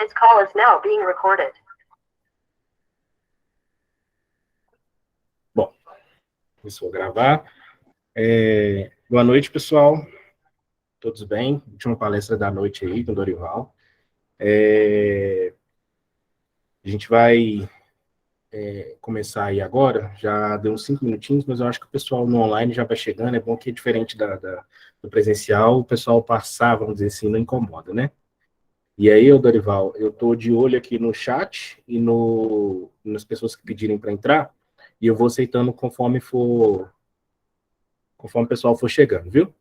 This call is now being recorded. Bom, começou a gravar. Boa noite, pessoal. Todos bem? Última palestra da noite aí com o Dorival. A gente vai começar aí agora. Já deu uns 5 minutinhos, mas eu acho que o pessoal no online já vai chegando. É bom que é diferente do presencial, o pessoal passar, vamos dizer assim, não incomoda, né? E aí, Dorival, eu tô de olho aqui no chat e nas pessoas que pedirem para entrar, e eu vou aceitando conforme o pessoal for chegando, viu?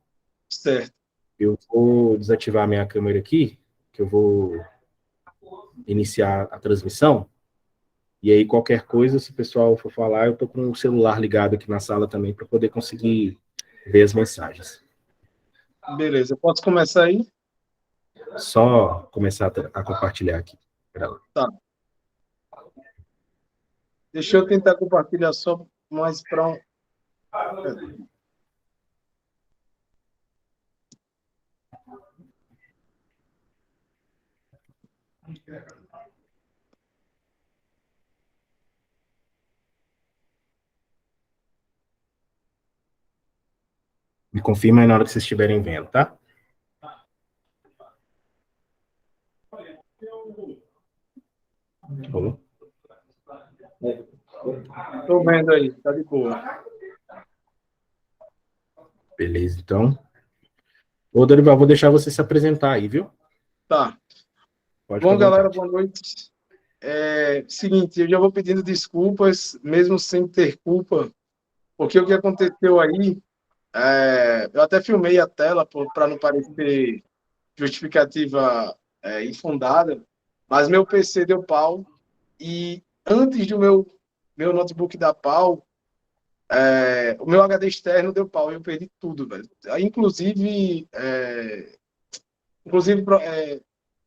Certo. Eu vou desativar minha câmera aqui, que eu vou iniciar a transmissão, e aí qualquer coisa, se o pessoal for falar, eu tô com o celular ligado aqui na sala também para poder conseguir ver as mensagens. Beleza, posso começar aí? Só começar a compartilhar aqui. Tá. Deixa eu tentar compartilhar só mais para um... Me confirma aí na hora que vocês estiverem vendo, tá? Estou vendo aí, tá de boa. Beleza, então. Ô, Dorival, vou deixar você se apresentar aí, viu? Tá. Pode ficar Bom, à galera, vontade. boa noite. Seguinte, eu já vou pedindo desculpas, mesmo sem ter culpa, porque o que aconteceu aí, eu até filmei a tela para não parecer justificativa infundada, mas meu PC deu pau e antes do meu notebook dar pau, o meu HD externo deu pau e eu perdi tudo, velho. Aí, inclusive,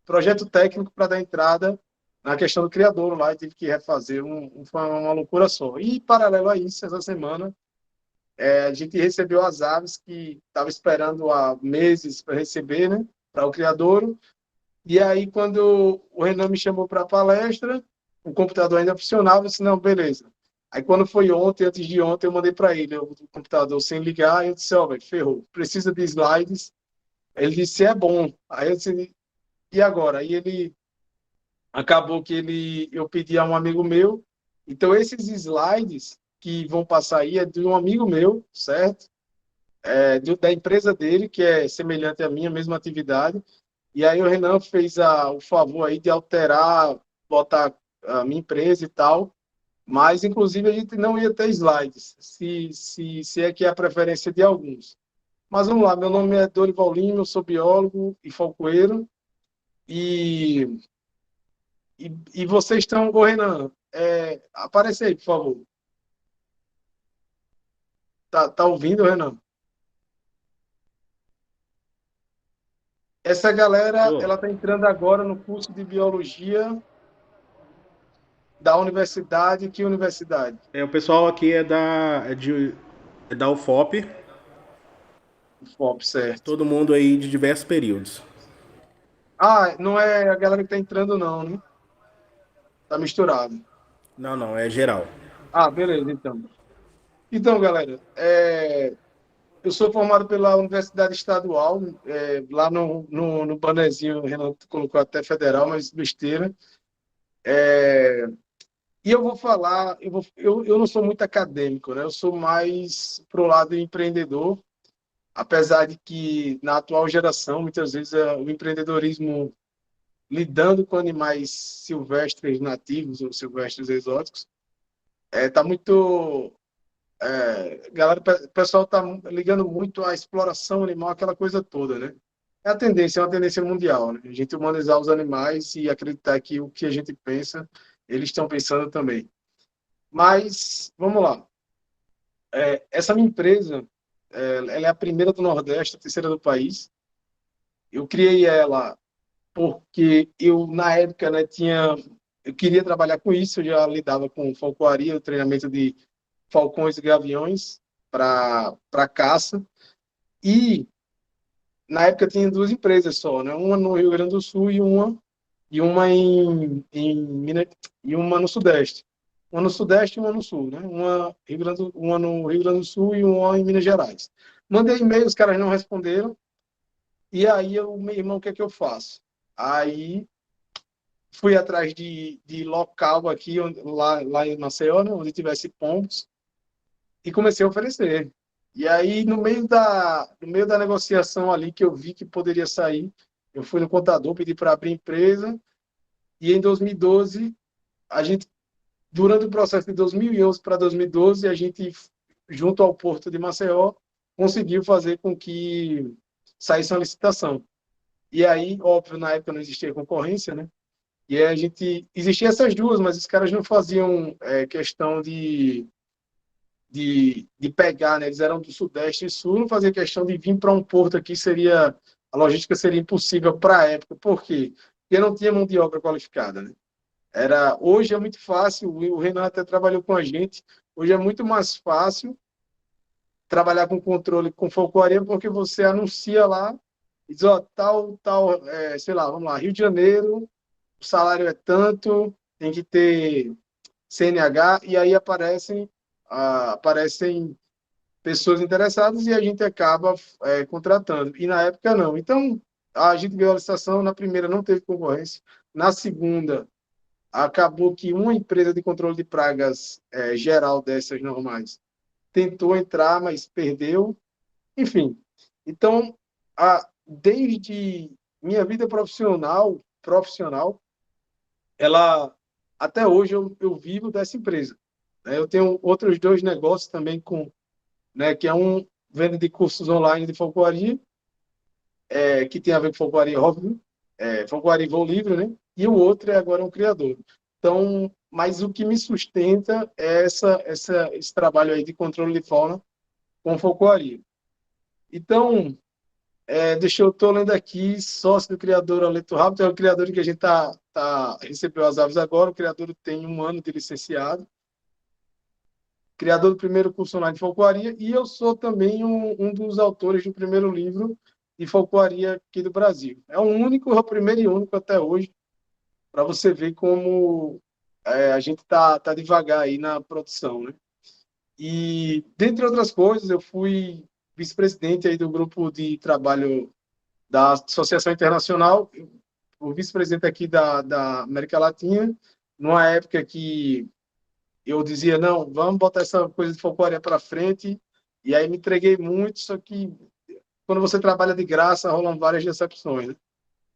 projeto técnico para dar entrada na questão do criador lá, e tive que refazer, foi uma loucura só. E, paralelo a isso, essa semana, a gente recebeu as aves que estava esperando há meses para receber, né, para o criador. E aí, quando o Renan me chamou para a palestra, o computador ainda funcionava, eu disse, não, beleza. Aí, quando foi ontem, antes de ontem, eu mandei para ele o computador sem ligar, e eu disse, ó, velho, ferrou, precisa de slides. Ele disse, é bom. Aí eu disse, e agora? Aí ele acabou que eu pedi a um amigo meu. Então, esses slides que vão passar aí é de um amigo meu, certo? Da empresa dele, que é semelhante à minha, mesma atividade. E aí o Renan fez o favor aí de alterar, botar a minha empresa e tal. Mas, inclusive, a gente não ia ter slides, se é que é a preferência de alguns. Mas vamos lá, meu nome é Dorival Lima, eu sou biólogo e falcoeiro. E e vocês estão, ô Renan, aparece aí, por favor. Tá ouvindo, Renan? Essa galera, Tô. ela tá entrando agora no curso de biologia da universidade. Que universidade? O pessoal aqui é da UFOP, FOP, certo. todo mundo aí de diversos períodos. Ah, não é a galera que tá entrando, não, né? Tá misturado. Não, não, é geral. Ah, beleza, então. Então, galera, eu sou formado pela Universidade Estadual, lá no bannerzinho, o Renan colocou até federal, mas besteira. E eu vou falar, eu não sou muito acadêmico, né? Eu sou mais pro lado empreendedor, apesar de que na atual geração, muitas vezes, o empreendedorismo lidando com animais silvestres nativos ou silvestres exóticos, tá muito... galera, o pessoal tá ligando muito à exploração animal, aquela coisa toda, né? É uma tendência mundial, né? A gente humanizar os animais e acreditar que o que a gente pensa, eles estão pensando também. Mas, vamos lá. Essa minha empresa, ela é a primeira do Nordeste, a terceira do país. Eu criei ela porque eu, na época, né, eu queria trabalhar com isso, eu já lidava com falcoaria, treinamento de falcões e gaviões para caça. E, na época, tinha duas empresas só, né? Uma no Rio Grande do Sul e uma e uma e uma no Sudeste. Uma no Sudeste e uma no Sul, né? Uma no Rio Grande do Sul e uma em Minas Gerais. Mandei e-mail, os caras não responderam. E aí, meu irmão, o que é que eu faço? Aí, fui atrás de local aqui, lá em Maceió, né, onde tivesse pombos, e comecei a oferecer. E aí, no meio da negociação ali, que eu vi que poderia sair, eu fui no contador, pedi para abrir empresa, e em 2012, a gente, durante o processo de 2011 para 2012, a gente, junto ao Porto de Maceió, conseguiu fazer com que saísse uma licitação. E aí, óbvio, na época não existia concorrência, né? E aí a gente. Existiam essas duas, mas os caras não faziam questão de pegar, né? Eles eram do Sudeste e Sul, não fazia questão de vir para um porto aqui, seria. A logística seria impossível para a época. Por quê? Porque não tinha mão de obra qualificada, né? Hoje é muito fácil, o Renan até trabalhou com a gente, hoje é muito mais fácil trabalhar com controle com folcloria, porque você anuncia lá, e diz, ó, tal, sei lá, vamos lá, Rio de Janeiro, o salário é tanto, tem que ter CNH, e aí aparecem pessoas interessadas e a gente acaba contratando. E na época não. Então, a gente ganhou a licitação, na primeira não teve concorrência, na segunda acabou que uma empresa de controle de pragas geral dessas normais tentou entrar, mas perdeu. Enfim, então, desde minha vida profissional, ela até hoje eu vivo dessa empresa, né? Eu tenho outros dois negócios também né, que é um venda de cursos online de folcloria, que tem a ver com folcloria, óbvio, folcloria em voo livre, né? E o outro é agora um criador. Então, mas o que me sustenta é esse trabalho aí de controle de fauna com folcloria. Então, deixa eu estou lendo aqui, sócio do criador Aleto Rápido, é o criador que a gente recebeu as aves agora, o criador tem 1 ano de licenciado, criador do primeiro curso online de folcloria, e eu sou também um dos autores do primeiro livro de folcloria aqui do Brasil. É o primeiro e único até hoje, para você ver como a gente tá devagar aí na produção, né? E, dentre outras coisas, eu fui vice-presidente aí do grupo de trabalho da Associação Internacional, o vice-presidente aqui da América Latina, numa época que eu dizia, não, vamos botar essa coisa de folclore para frente, e aí me entreguei muito, só que quando você trabalha de graça, rolam várias decepções, né?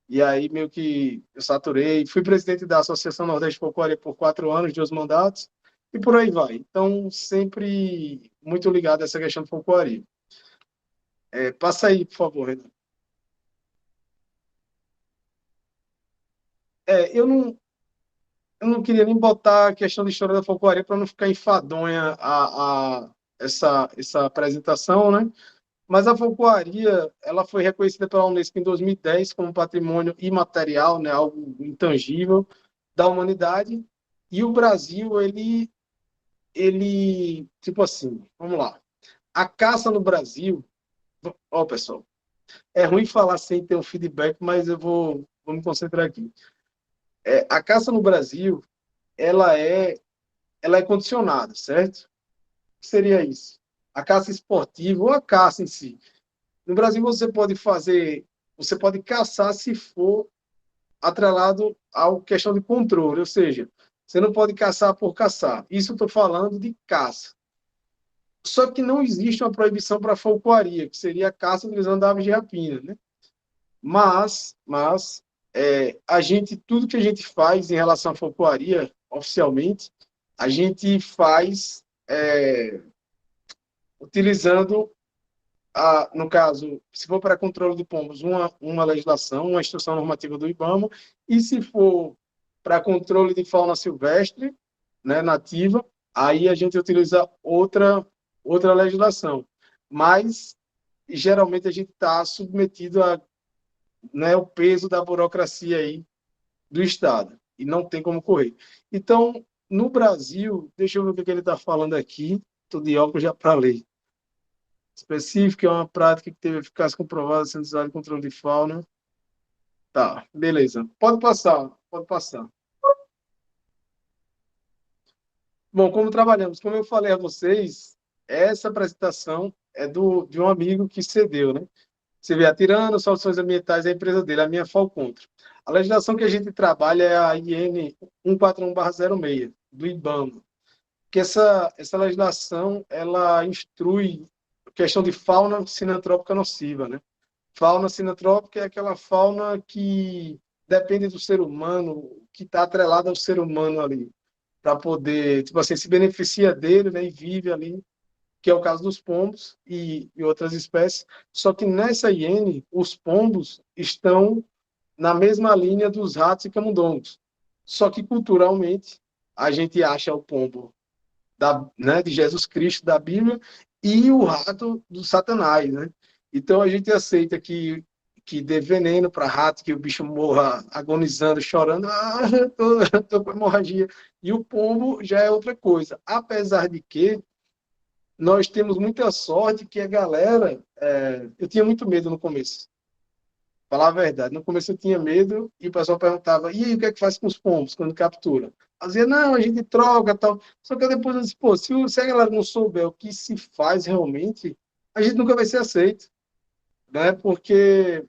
E aí meio que eu saturei, fui presidente da Associação Nordeste Folclore por 4 anos, 2 mandatos, e por aí vai. Então, sempre muito ligado a essa questão de folclore. Passa aí, por favor, Renan. Eu não queria nem botar a questão de história da folclore para não ficar enfadonha essa apresentação, né? Mas a folcloria, ela foi reconhecida pela Unesco em 2010 como patrimônio imaterial, né, algo intangível da humanidade. E o Brasil, tipo assim, vamos lá. A caça no Brasil, ó, pessoal, é ruim falar sem ter um feedback, mas vou me concentrar aqui. A caça no Brasil, ela é, ela é condicionada, certo? O que seria isso? A caça esportiva ou a caça em si. No Brasil, você pode caçar se for atrelado à questão de controle, ou seja, você não pode caçar por caçar. Isso eu estou falando de caça. Só que não existe uma proibição para a folcloria, que seria a caça utilizando aves de rapina, né? Mas tudo que a gente faz em relação à folcloria, oficialmente, a gente faz utilizando no caso, se for para controle de pombos, uma legislação, uma instrução normativa do IBAMA, e se for para controle de fauna silvestre, né, nativa, aí a gente utiliza outra legislação. Mas, geralmente, a gente está submetido a, né, o peso da burocracia aí do Estado, e não tem como correr. Então, no Brasil, deixa eu ver o que ele está falando aqui, estou de óculos já para ler. Específica é uma prática que teve eficácia comprovada sendo usada em controle de fauna. Tá, beleza. Pode passar Pode passar. Bom, como trabalhamos, como eu falei a vocês, essa apresentação é de um amigo que cedeu, né? Você vê, a Tirano Soluções Ambientais é a empresa dele, a minha é Falcontro. A legislação que a gente trabalha é a IN 141/06, do IBAMA, que essa legislação, ela instrui a questão de fauna sinantrópica nociva, né? Fauna sinantrópica é aquela fauna que depende do ser humano, que está atrelada ao ser humano ali, para poder, tipo assim, se beneficia dele, né, e vive ali, que é o caso dos pombos e outras espécies. Só que nessa hiene, os pombos estão na mesma linha dos ratos e camundongos. Só que culturalmente a gente acha o pombo né, de Jesus Cristo da Bíblia e o rato do Satanás, né? Então a gente aceita que dê veneno para rato, que o bicho morra agonizando, chorando, tô com hemorragia. E o pombo já é outra coisa. Apesar de que nós temos muita sorte que a galera. Eu tinha muito medo no começo. Falar a verdade. No começo eu tinha medo e o pessoal perguntava: e aí, o que é que faz com os pombos quando captura? Eu dizia: não, a gente troca tal. Só que depois eu disse: pô, se a galera não souber o que se faz realmente, a gente nunca vai ser aceito. Né? Porque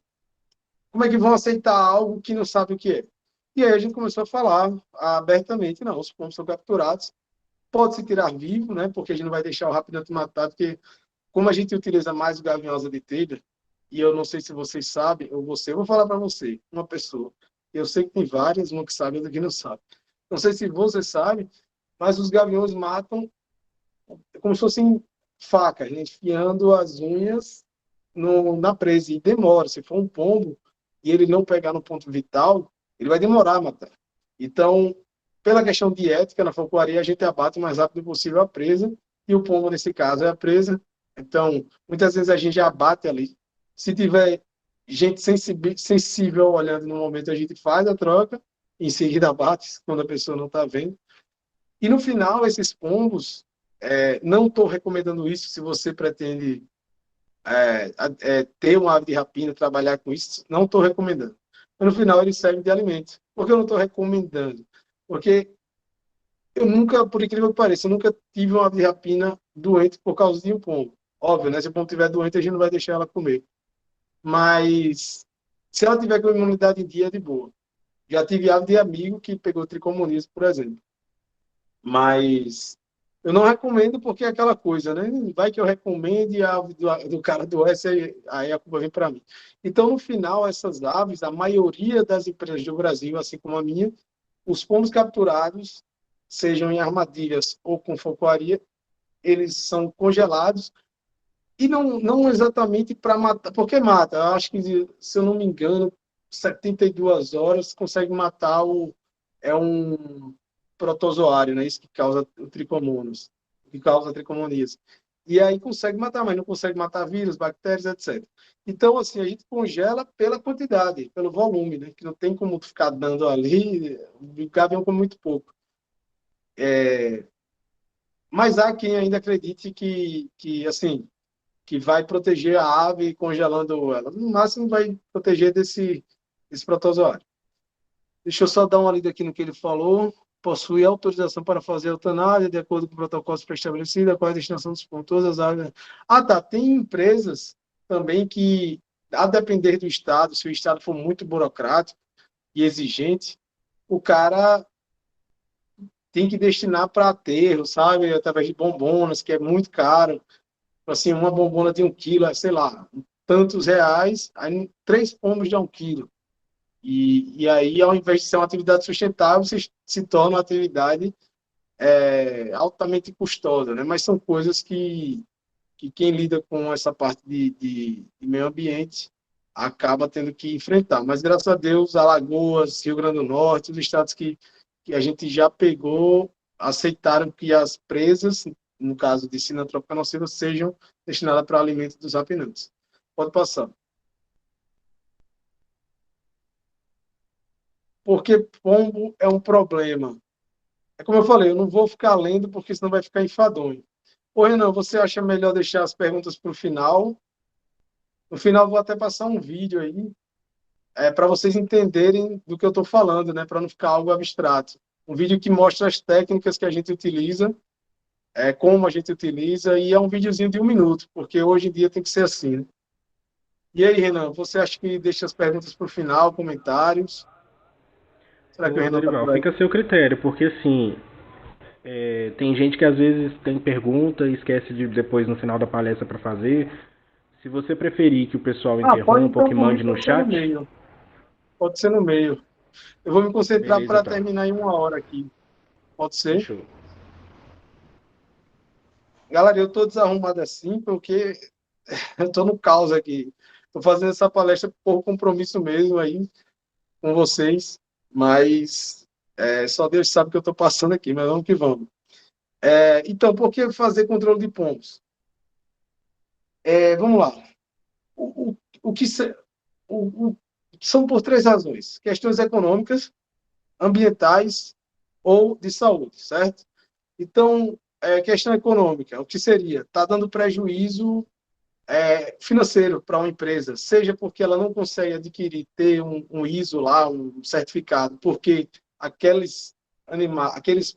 como é que vão aceitar algo que não sabe o que é? E aí a gente começou a falar abertamente: não, os pombos são capturados, pode se tirar vivo, né? Porque a gente não vai deixar o rapidamente matar, porque como a gente utiliza mais o gavião asa de telha, e eu não sei se vocês sabem, ou você, eu vou falar para você, uma pessoa. Eu sei que tem várias, uma que sabe e outra que não sabe. Não sei se você sabe, mas os gaviões matam como se fossem facas, né? Enfiando as unhas na presa. E demora. Se for um pombo e ele não pegar no ponto vital, ele vai demorar a matar. Então, pela questão de ética, na falcoaria, a gente abate o mais rápido possível a presa, e o pombo, nesse caso, é a presa. Então, muitas vezes a gente já abate ali. Se tiver gente sensível olhando no momento, a gente faz a troca, em seguida abate, quando a pessoa não está vendo. E no final, esses pombos, não estou recomendando isso se você pretende ter uma ave de rapina, trabalhar com isso, não estou recomendando. Mas no final, eles servem de alimento. Por que eu não estou recomendando? Porque eu nunca, por incrível que pareça, eu nunca tive uma ave de rapina doente por causa de um pombo. Óbvio, né? Se o pombo estiver doente, a gente não vai deixar ela comer. Mas se ela tiver com imunidade em dia, é de boa. Já tive ave de amigo que pegou tricomonismo, por exemplo. Mas eu não recomendo porque é aquela coisa, né? Vai que eu recomende a ave do cara do S, aí a culpa vem para mim. Então, no final, essas aves, a maioria das empresas do Brasil, assim como a minha, os pombos capturados, sejam em armadilhas ou com focoaria, eles são congelados e não exatamente para matar, porque mata. Eu acho que, se eu não me engano, 72 horas consegue matar um protozoário, né? Isso que causa o tricomonas, que causa a tricomoníase. E aí consegue matar, mas não consegue matar vírus, bactérias, etc. Então, assim, a gente congela pela quantidade, pelo volume, né? Que não tem como ficar dando ali, o gavião come muito pouco. Mas há quem ainda acredite assim, que vai proteger a ave congelando ela. No máximo, vai proteger desse protozoário. Deixa eu só dar uma lida aqui no que ele falou. Possui autorização para fazer eutanásia, de acordo com o protocolo pré-estabelecido, qual é a destinação dos pontos, todas as áreas. Ah, tá. Tem empresas também que, a depender do Estado, se o Estado for muito burocrático e exigente, o cara tem que destinar para aterro, sabe? Através de bombonas, que é muito caro. Assim, uma bombona de 1 quilo, sei lá, tantos reais, aí 3 pombos de 1 quilo. E aí, ao invés de ser uma atividade sustentável, se torna uma atividade altamente custosa, né? Mas são coisas que quem lida com essa parte de meio ambiente acaba tendo que enfrentar. Mas, graças a Deus, Alagoas, Rio Grande do Norte, os estados que a gente já pegou, aceitaram que as presas, no caso de sinantrópica nociva, sejam destinadas para alimento dos rapinantes. Pode passar. Porque pombo é um problema. É como eu falei, eu não vou ficar lendo porque senão vai ficar enfadonho. Ô, Renan, você acha melhor deixar as perguntas para o final? No final, vou até passar um vídeo aí, para vocês entenderem do que eu estou falando, né? Para não ficar algo abstrato. Um vídeo que mostra as técnicas que a gente utiliza, como a gente utiliza, e é um videozinho de 1 minuto, porque hoje em dia tem que ser assim, né? E aí, Renan, você acha que deixa as perguntas para o final, comentários? Será que o Ô, Renan está Dorival, por aí? fica a seu critério, porque assim, tem gente que às vezes tem pergunta e esquece de depois no final da palestra para fazer. Se você preferir que o pessoal Ah, pode interrompa ou então, que por mim, mande no pode ser no chat, meio. Pode ser no meio. Eu vou me concentrar beleza para então. terminar em 1 hora aqui. Pode ser? Fechou. Galera, eu estou desarrumado assim porque eu estou no caos aqui. Estou fazendo essa palestra por compromisso mesmo aí com vocês, mas só Deus sabe o que eu estou passando aqui, mas vamos que vamos. Então, por que fazer controle de pombos? Vamos lá. O que são por 3 razões: questões econômicas, ambientais ou de saúde, certo? Então, questão econômica, o que seria? Está dando prejuízo financeiro para uma empresa, seja porque ela não consegue adquirir, ter um ISO lá, um certificado, porque aqueles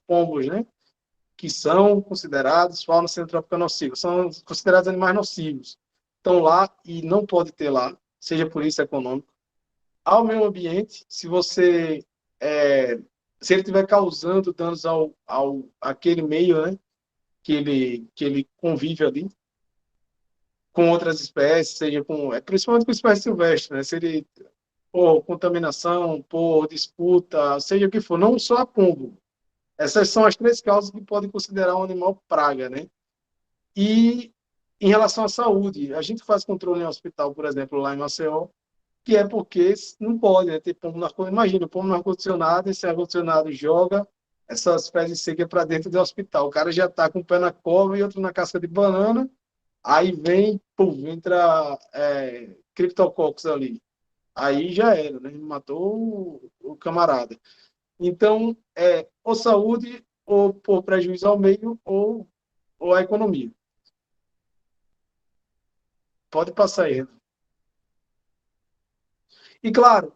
pombos, né, que são considerados fauna centrópica nociva, são considerados animais nocivos, estão lá e não pode ter lá, seja por isso econômico. Ao meio ambiente, se ele estiver causando danos ao aquele meio, né, que ele convive ali, com outras espécies, seja principalmente com espécies silvestres, né? Se ele por contaminação, por disputa, seja o que for, não só a pombo. Essas são as 3 causas que podem considerar um animal praga, né? E em relação à saúde, a gente faz controle em hospital, por exemplo, lá em Maceió, que é porque não pode, né, ter pombo no ar-condicionado. Imagina, o pombo no ar-condicionado, esse ar-condicionado joga essas fezes secas para dentro do hospital. O cara já está com o pé na cova e outro na casca de banana. Aí vem, pum, entra criptococcus ali. Aí já era, né? Matou o camarada. Então, ou saúde, ou por prejuízo ao meio, ou à economia. Pode passar aí. E, claro,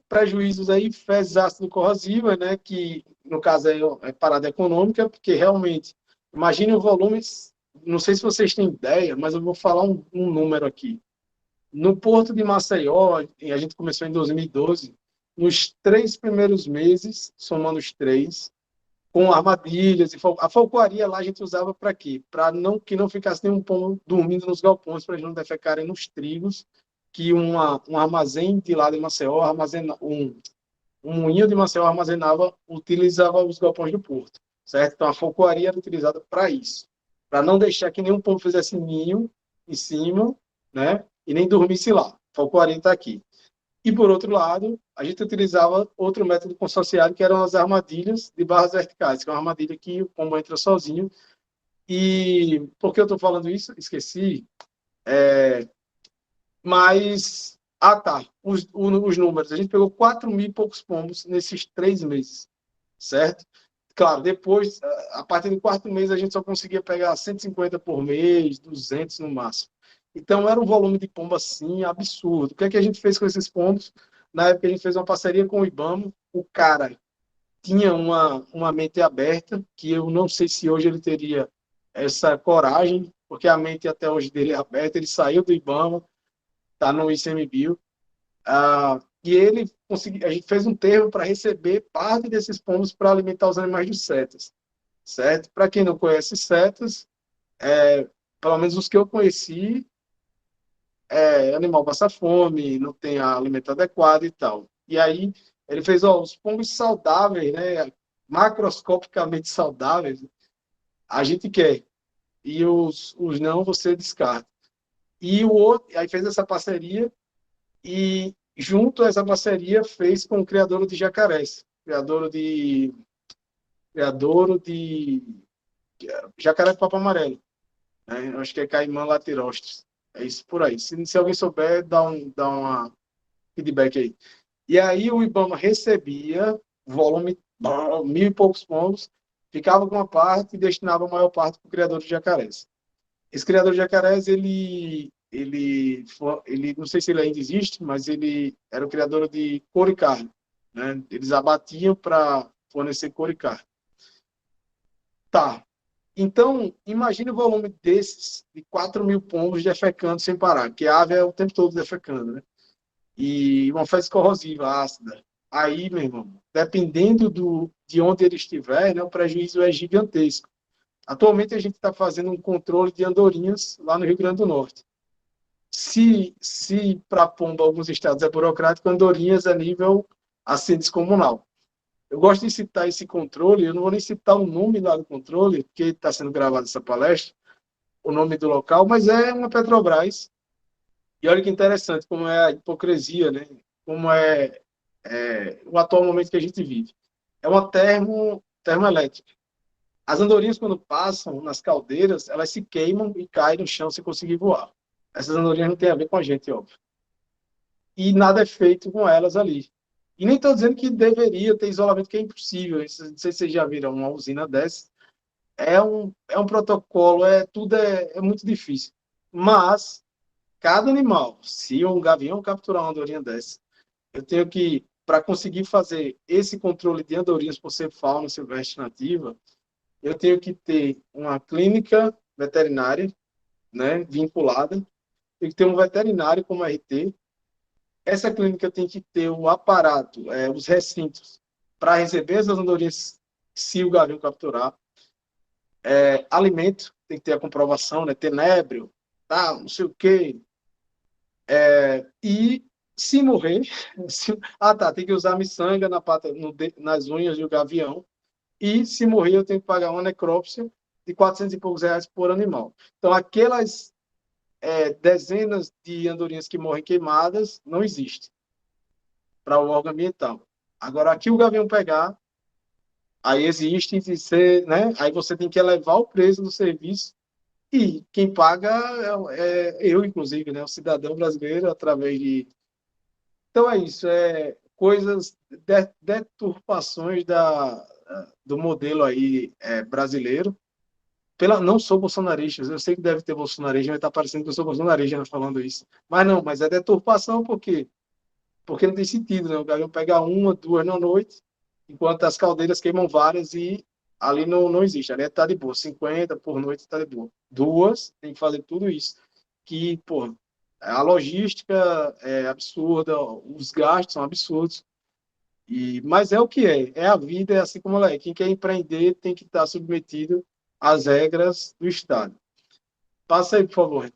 prejuízos aí, fezes ácido corrosiva, né? Que, no caso, é parada econômica, porque realmente, imagine o volume, não sei se vocês têm ideia, mas eu vou falar um número aqui. No Porto de Maceió, e a gente começou em 2012, nos 3 primeiros meses, somando os 3, com armadilhas e a falcoaria lá a gente usava para quê? Para que não ficasse nenhum pombo dormindo nos galpões, para eles não defecarem nos trigos, que um armazém de lá de Maceió, um moinho de Maceió utilizava os galpões do porto, certo? Então a falcoaria era utilizada para isso, para não deixar que nenhum pombo fizesse ninho em cima, né? E nem dormisse lá. A falcoaria está aqui. E por outro lado, a gente utilizava outro método consorciado, que eram as armadilhas de barras verticais, que é uma armadilha que o pombo entra sozinho. E por que eu estou falando isso? Esqueci. Mas, tá, os números. A gente pegou 4 mil e poucos pombos nesses 3 meses, certo? Claro, depois, a partir do quarto mês, a gente só conseguia pegar 150 por mês, 200 no máximo. Então, era um volume de pombo, assim, absurdo. O que é que a gente fez com esses pombos? Na época, a gente fez uma parceria com o IBAMA. O cara tinha uma mente aberta, que eu não sei se hoje ele teria essa coragem, porque a mente até hoje dele é aberta. Ele saiu do IBAMA, está no ICMBio, e a gente fez um termo para receber parte desses pombos para alimentar os animais de setas, certo? Para quem não conhece setas, pelo menos os que eu conheci, animal passa fome, não tem alimento adequado e tal. E aí ele fez, os pombos saudáveis, né, macroscopicamente saudáveis, a gente quer, e os não você descarta. E o outro, aí fez essa parceria. E junto a essa parceria fez com o criador de jacarés, criador de jacaré de papo amarelo, né? Eu acho que é Caimã latirostris. É isso por aí. Se alguém souber, dá uma feedback aí. E aí o IBAMA recebia volume, mil e poucos pombos, ficava com uma parte e destinava a maior parte para o criador de jacarés. Esse criador de jacarés, ele ele, não sei se ele ainda existe, mas ele era o criador de couro e carne, né? Eles abatiam para fornecer couro e carne. Tá. Então, imagine o volume desses, de 4.000 pombos defecando sem parar, porque a ave é o tempo todo defecando, né? E uma fezes corrosiva, ácida. Aí, meu irmão, dependendo de onde ele estiver, né, o prejuízo é gigantesco. Atualmente, a gente está fazendo um controle de andorinhas lá no Rio Grande do Norte. Se para pomba alguns estados é burocrático, andorinhas a nível assim descomunal. Eu gosto de citar esse controle, eu não vou nem citar o nome lá do controle, porque está sendo gravada essa palestra, o nome do local, mas é uma Petrobras. E olha que interessante como é a hipocrisia, né? Como é o atual momento que a gente vive. É uma termoelétrica. As andorinhas, quando passam nas caldeiras, elas se queimam e caem no chão sem conseguir voar. Essas andorinhas não têm a ver com a gente, óbvio. E nada é feito com elas ali. E nem estou dizendo que deveria ter isolamento, que é impossível. Não sei se vocês já viram uma usina dessa. É um protocolo, tudo é muito difícil. Mas, cada animal, se um gavião capturar uma andorinha dessa, eu tenho que, para conseguir fazer esse controle de andorinhas por ser fauna silvestre nativa, eu tenho que ter uma clínica veterinária, né, vinculada, tem que ter um veterinário como RT. Essa clínica tem que ter o aparato, os recintos, para receber essas andorinhas se o gavião capturar. Alimento, tem que ter a comprovação, né? Tenébrio, tá, não sei o quê. E se morrer, tem que usar miçanga na pata, nas unhas do gavião. E se morrer, eu tenho que pagar uma necrópsia de 400 e poucos reais por animal. Então, aquelas dezenas de andorinhas que morrem queimadas, não existe para o órgão ambiental. Agora, aqui o gavião pegar, aí existe de ser, né? Aí você tem que elevar o preço do serviço e quem paga eu, inclusive, né? O cidadão brasileiro, através de... Então é isso, coisas, deturpações do modelo aí brasileiro. Não sou bolsonarista, eu sei que deve ter bolsonarista, mas está parecendo que eu sou bolsonarista, né, falando isso. Mas não, mas é deturpação porque não tem sentido, né? O gavião pega uma, duas na noite, enquanto as caldeiras queimam várias e ali não existe. Ali está de boa. 50 por noite está de boa. Duas, tem que fazer tudo isso. Que, pô, a logística é absurda, os gastos são absurdos. Mas é o que é. É a vida, é assim como ela é. Quem quer empreender tem que estar submetido às regras do Estado. Passa aí, por favor.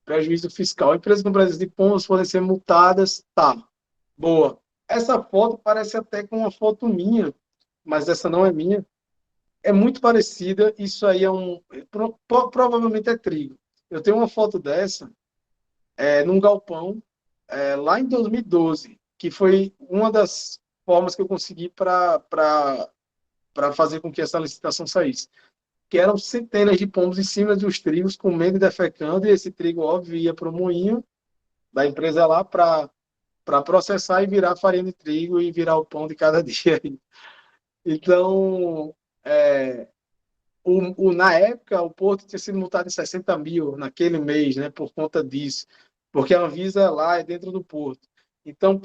Prejuízo fiscal. Empresas no Brasil de pombos podem ser multadas. Tá. Boa. Essa foto parece até com uma foto minha, mas essa não é minha. É muito parecida. Isso aí provavelmente é trigo. Eu tenho uma foto dessa num galpão lá em 2012, que foi uma das formas que eu consegui para fazer com que essa licitação saísse. Que eram centenas de pombos em cima dos trigos, comendo e defecando, e esse trigo, óbvio, ia para o moinho da empresa lá para processar e virar farinha de trigo e virar o pão de cada dia. Então, na época, o Porto tinha sido multado em 60 mil naquele mês, né, por conta disso, porque a Anvisa lá é dentro do Porto. Então,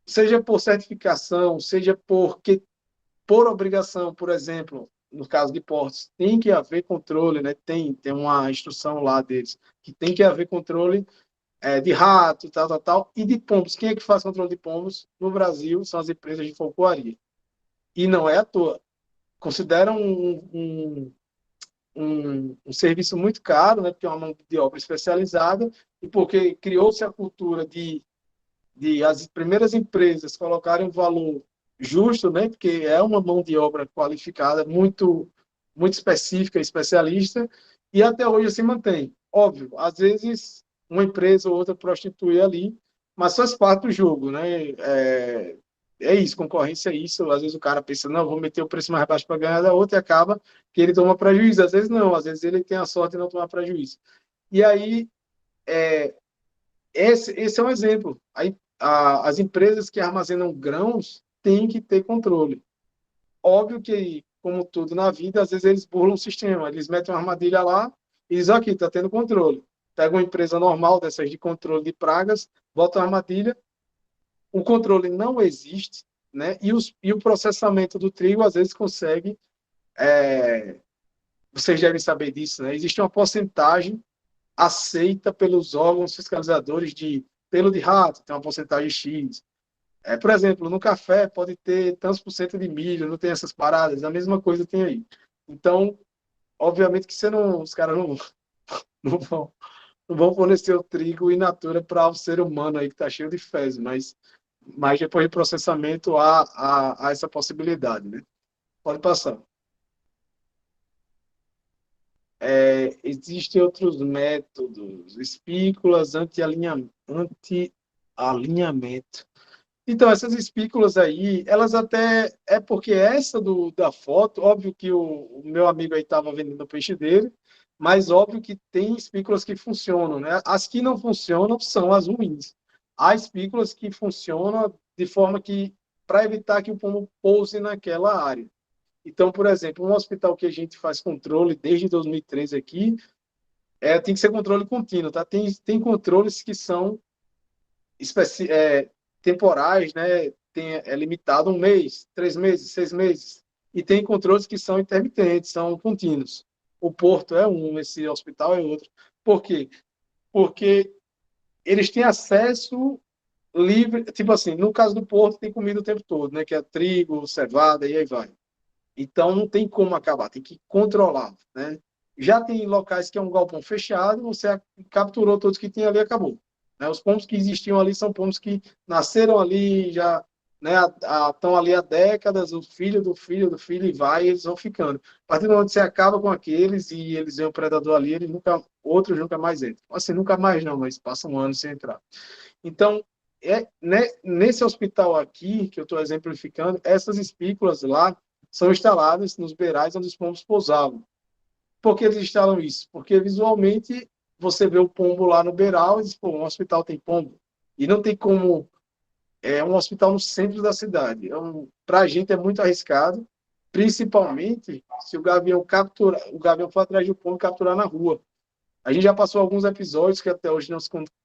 seja por certificação, seja por obrigação, por exemplo, no caso de portos, tem que haver controle, né? Tem uma instrução lá deles, que tem que haver controle de rato, tal, e de pombos. Quem é que faz controle de pombos no Brasil? São as empresas de folcloaria. E não é à toa. Consideram um serviço muito caro, né? Porque é uma mão de obra especializada, e porque criou-se a cultura de as primeiras empresas colocarem um valor justo, né? Porque é uma mão de obra qualificada, muito, muito específica, especialista, e até hoje se mantém. Óbvio, às vezes uma empresa ou outra prostitui ali, mas faz parte do jogo, né? É isso, concorrência é isso. Às vezes o cara pensa, não, vou meter o preço mais baixo para ganhar da outra, e acaba que ele toma prejuízo. Às vezes não, às vezes ele tem a sorte de não tomar prejuízo. E aí, esse é um exemplo. Aí, as empresas que armazenam grãos têm que ter controle. Óbvio que, como tudo na vida, às vezes eles burlam o sistema. Eles metem uma armadilha lá e diz, aqui, está tendo controle. Pega uma empresa normal dessas de controle de pragas, bota uma armadilha, o controle não existe, né? E o processamento do trigo, às vezes, consegue... vocês devem saber disso, né? Existe uma porcentagem aceita pelos órgãos fiscalizadores de pelo de rato, tem uma porcentagem X. Por exemplo, no café pode ter tantos por cento de milho, não tem essas paradas, a mesma coisa tem aí. Então, obviamente que os caras não vão, não vão fornecer o trigo in natura para o ser humano aí que está cheio de fezes, mas depois de processamento há essa possibilidade, né? Pode passar. Existem outros métodos, espículas, anti-alinhamento. Então, essas espículas aí, elas até... É porque essa da foto, óbvio que o meu amigo aí estava vendendo o peixe dele, mas óbvio que tem espículas que funcionam, né? As que não funcionam são as ruins. Há espículas que funcionam de forma que, para evitar que o pombo pouse naquela área. Então, por exemplo, um hospital que a gente faz controle desde 2013 aqui, tem que ser controle contínuo, tá? Tem controles que são temporais, né? É limitado 1 mês, 3 meses, 6 meses. E tem controles que são intermitentes, são contínuos. O Porto é um, esse hospital é outro. Por quê? Porque eles têm acesso livre, tipo assim, no caso do Porto tem comida o tempo todo, né? Que é trigo, cevada e aí vai. Então não tem como acabar, tem que controlar, né? Já tem locais que é um galpão fechado, você capturou todos que tinha ali e acabou. Né? Os pombos que existiam ali são pombos que nasceram ali, já né, estão ali há décadas, o filho do filho do filho, e vai, e eles vão ficando. A partir do momento que você acaba com aqueles e eles veem o predador ali, outros nunca mais entram. Assim, nunca mais não, mas passa um ano sem entrar. Então, né, nesse hospital aqui, que eu estou exemplificando, essas espículas lá são instaladas nos beirais onde os pombos pousavam. Por que eles instalam isso? Porque visualmente você vê o pombo lá no beiral e diz, pô, um hospital tem pombo. E não tem como... É um hospital no centro da cidade. Para a gente é muito arriscado, principalmente se o gavião for atrás do pombo e capturar na rua. A gente já passou alguns episódios que até hoje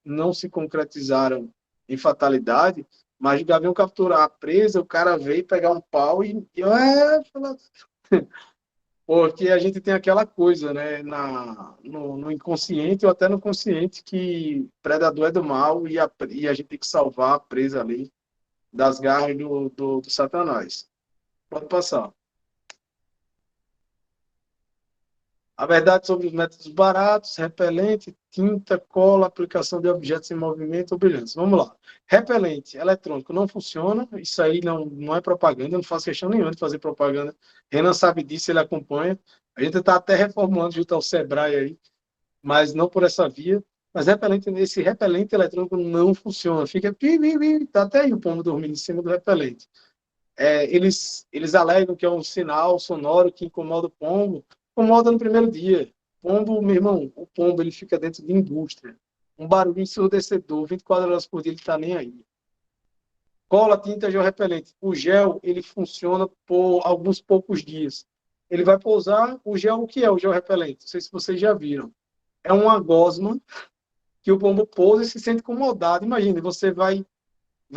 não se concretizaram em fatalidade, mas o gavião capturar a presa, o cara veio pegar um pau porque a gente tem aquela coisa, né, no inconsciente ou até no consciente que predador é do mal e a gente tem que salvar a presa ali das garras do Satanás. Pode passar. A verdade sobre os métodos baratos, repelente, tinta, cola, aplicação de objetos em movimento ou brilhantes. Vamos lá. Repelente eletrônico não funciona, isso aí não é propaganda, eu não faço questão nenhuma de fazer propaganda. Renan sabe disso, ele acompanha. A gente está até reformulando junto ao Sebrae aí, mas não por essa via. Mas esse repelente eletrônico não funciona. Fica... Tá até aí o pombo dormindo em cima do repelente. Eles alegam que é um sinal sonoro que incomoda o pombo. Incomoda no primeiro dia. Pombo, meu irmão, o pombo ele fica dentro de indústria. Um barulho ensurdecedor, 24 horas por dia, ele está nem aí. Cola, tinta, gel repelente. O gel, ele funciona por alguns poucos dias. Ele vai pousar, o gel, o que é o gel repelente? Não sei se vocês já viram. É uma gosma que o pombo pousa e se sente incomodado. Imagine, você vai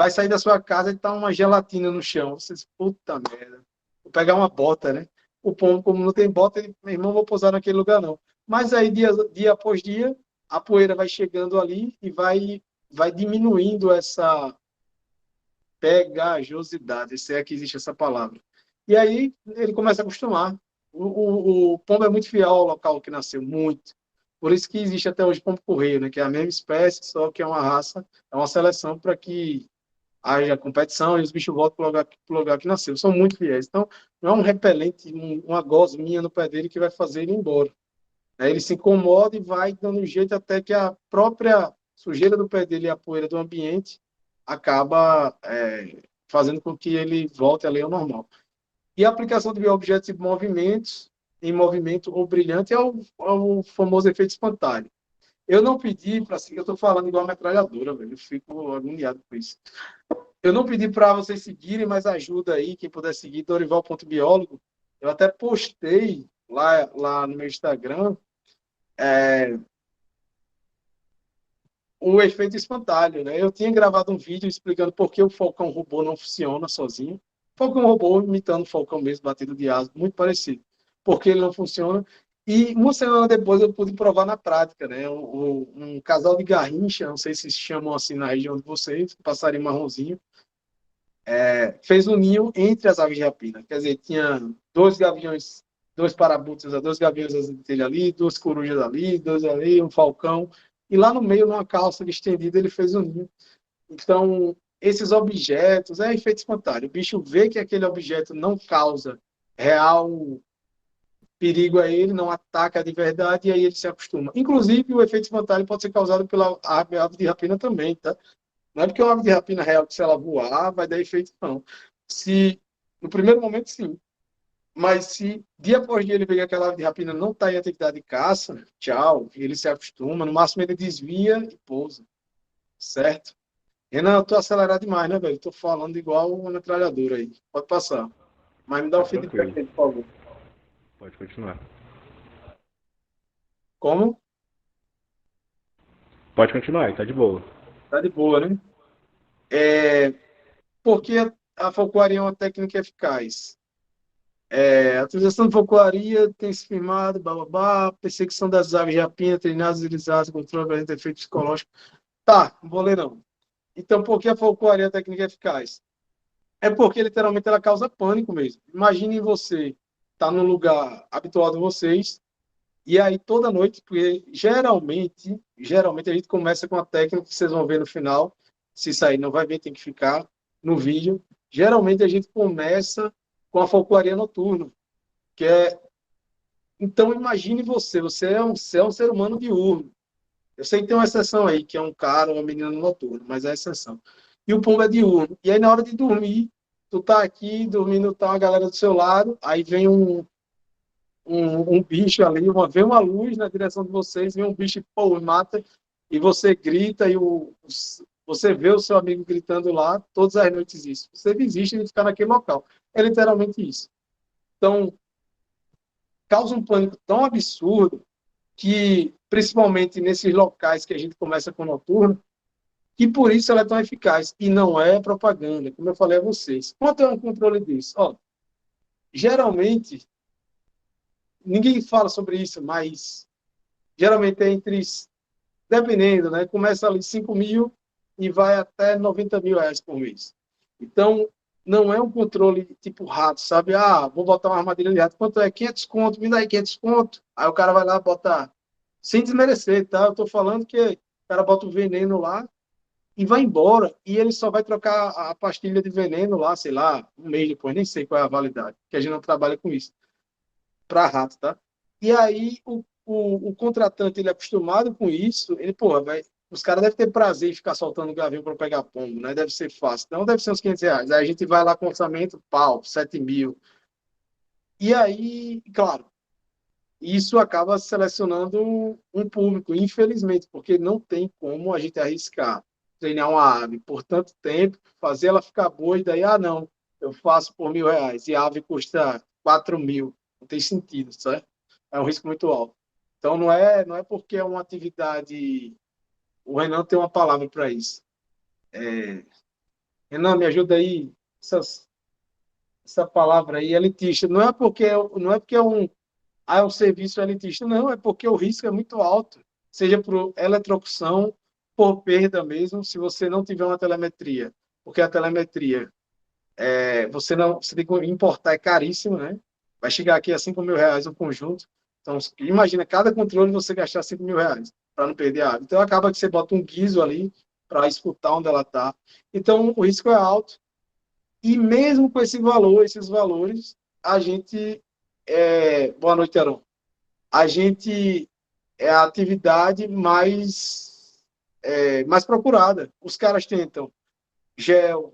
sair da sua casa e tá uma gelatina no chão. Você diz, puta merda. Vou pegar uma bota, né? O pombo, como não tem bota, ele, meu irmão, vou pousar naquele lugar, não. Mas aí, dia após dia, a poeira vai chegando ali e vai diminuindo essa pegajosidade, se é que existe essa palavra. E aí, ele começa a acostumar. O pombo é muito fiel ao local que nasceu, muito. Por isso que existe até hoje pombo-correio, né? Que é a mesma espécie, só que é uma raça, é uma seleção para que haja competição e os bichos voltam para o lugar que nasceu. São muito fiéis. Então, não é um repelente, uma gosminha no pé dele que vai fazer ele ir embora. Ele se incomoda e vai dando um jeito até que a própria sujeira do pé dele e a poeira do ambiente acaba fazendo com que ele volte ali ao normal. E a aplicação de objetos em movimento ou brilhante é o famoso efeito espantalho. Eu não pedi para seguir, eu estou falando igual a metralhadora, velho. Eu fico agoniado com isso. Eu não pedi para vocês seguirem, mas ajuda aí, quem puder seguir, Dorival.biólogo. Eu até postei lá no meu Instagram o efeito espantalho, né? Eu tinha gravado um vídeo explicando por que o Falcão Robô não funciona sozinho. Falcão Robô imitando o Falcão mesmo, batido de asa, muito parecido. Porque ele não funciona. E uma semana depois eu pude provar na prática, né? Um casal de garrincha, não sei se chamam assim na região de vocês, passarinho marronzinho, fez um ninho entre as aves de rapina. Quer dizer, tinha dois gaviões, dois parabutos, dois gaviões dele ali, duas corujas ali, dois ali, um falcão. E lá no meio, numa calça estendida, ele fez um ninho. Então, esses objetos é efeito espontâneo. O bicho vê que aquele objeto não causa real perigo a ele, não ataca de verdade, e aí ele se acostuma. Inclusive, o efeito espontâneo pode ser causado pela ave de rapina também, tá? Não é porque uma ave de rapina real que se ela voar, vai dar efeito, não. Se, no primeiro momento, sim. Mas se dia após dia ele vê que aquela ave de rapina não está em atividade de caça, tchau, ele se acostuma, no máximo ele desvia e pousa, certo? Renan, eu tô acelerado demais, né, velho? Tô falando igual uma metralhadora aí. Pode passar. Mas me dá o Tá feedback tranquilo. aí, por favor. Pode continuar. Como? Pode continuar, tá de boa. Tá de boa, né? Porque a falcoaria é uma técnica eficaz. A utilização de falcoaria tem se firmado, bababá, perseguição das aves de rapina, treinadas, utilizadas, controle de efeito psicológico. Tá, não vou ler não. Então, por que a falcoaria é uma técnica eficaz? É porque, literalmente, ela causa pânico mesmo. Imaginem você tá num lugar habituado a vocês, e aí toda noite, porque geralmente a gente começa com a técnica que vocês vão ver no final, se sair não vai ver, tem que ficar no vídeo. Geralmente a gente começa com a falcoaria noturna, que é... Então imagine você é um ser humano diurno. Eu sei que tem uma exceção aí, que é um cara ou uma menina noturno, mas é a exceção. E o pombo é diurno. E aí na hora de dormir, tu tá aqui dormindo, tá uma galera do seu lado, aí vem um bicho ali, vem uma luz na direção de vocês, vem um bicho e pô, mata, e você grita, você vê o seu amigo gritando lá, todas as noites isso. Você desiste de ficar naquele local. É literalmente isso. Então, causa um pânico tão absurdo que, principalmente nesses locais que a gente começa com noturno, que por isso ela é tão eficaz. E não é propaganda, como eu falei a vocês. Quanto é um controle disso? Ó, geralmente, ninguém fala sobre isso, mas geralmente é entre, dependendo, né? Começa ali 5 mil e vai até 90 mil reais por mês. Então, não é um controle tipo rato, sabe? Ah, vou botar uma armadilha de rato. Quanto é? 500 conto, me dá aí 500 conto. Aí o cara vai lá botar, sem desmerecer, tá? Eu tô falando que o cara bota o veneno lá e vai embora. E ele só vai trocar a pastilha de veneno lá, sei lá, um mês depois, nem sei qual é a validade, porque a gente não trabalha com isso para rato, tá? E aí o contratante, ele é acostumado com isso, ele, porra, os caras devem ter prazer em ficar soltando gavião para pegar pombo, né? Deve ser fácil. Então deve ser uns 500 reais. Aí a gente vai lá com orçamento, pau, 7 mil. E aí, claro, isso acaba selecionando um público, infelizmente, porque não tem como a gente arriscar treinar uma ave por tanto tempo, fazer ela ficar boa e daí, ah, não, eu faço por R$ 1.000 e a ave custa 4 mil. Não tem sentido, certo? É um risco muito alto. Então, não é porque é uma atividade. O Renan tem uma palavra para isso. Renan, me ajuda aí. Essa palavra aí, elitista. Não é porque é um serviço elitista. Não, é porque o risco é muito alto, seja por eletrocução, por perda mesmo, se você não tiver uma telemetria. Porque a telemetria, você tem que importar, é caríssimo, né? Vai chegar aqui a R$ 5.000 o conjunto. Então, imagina, cada controle você gastar R$ 5.000 para não perder a água. Então, acaba que você bota um guiso ali para escutar onde ela está. Então, o risco é alto. E mesmo com esses valores, a gente... Boa noite, Heron. A gente é a atividade mais procurada. Os caras tentam gel,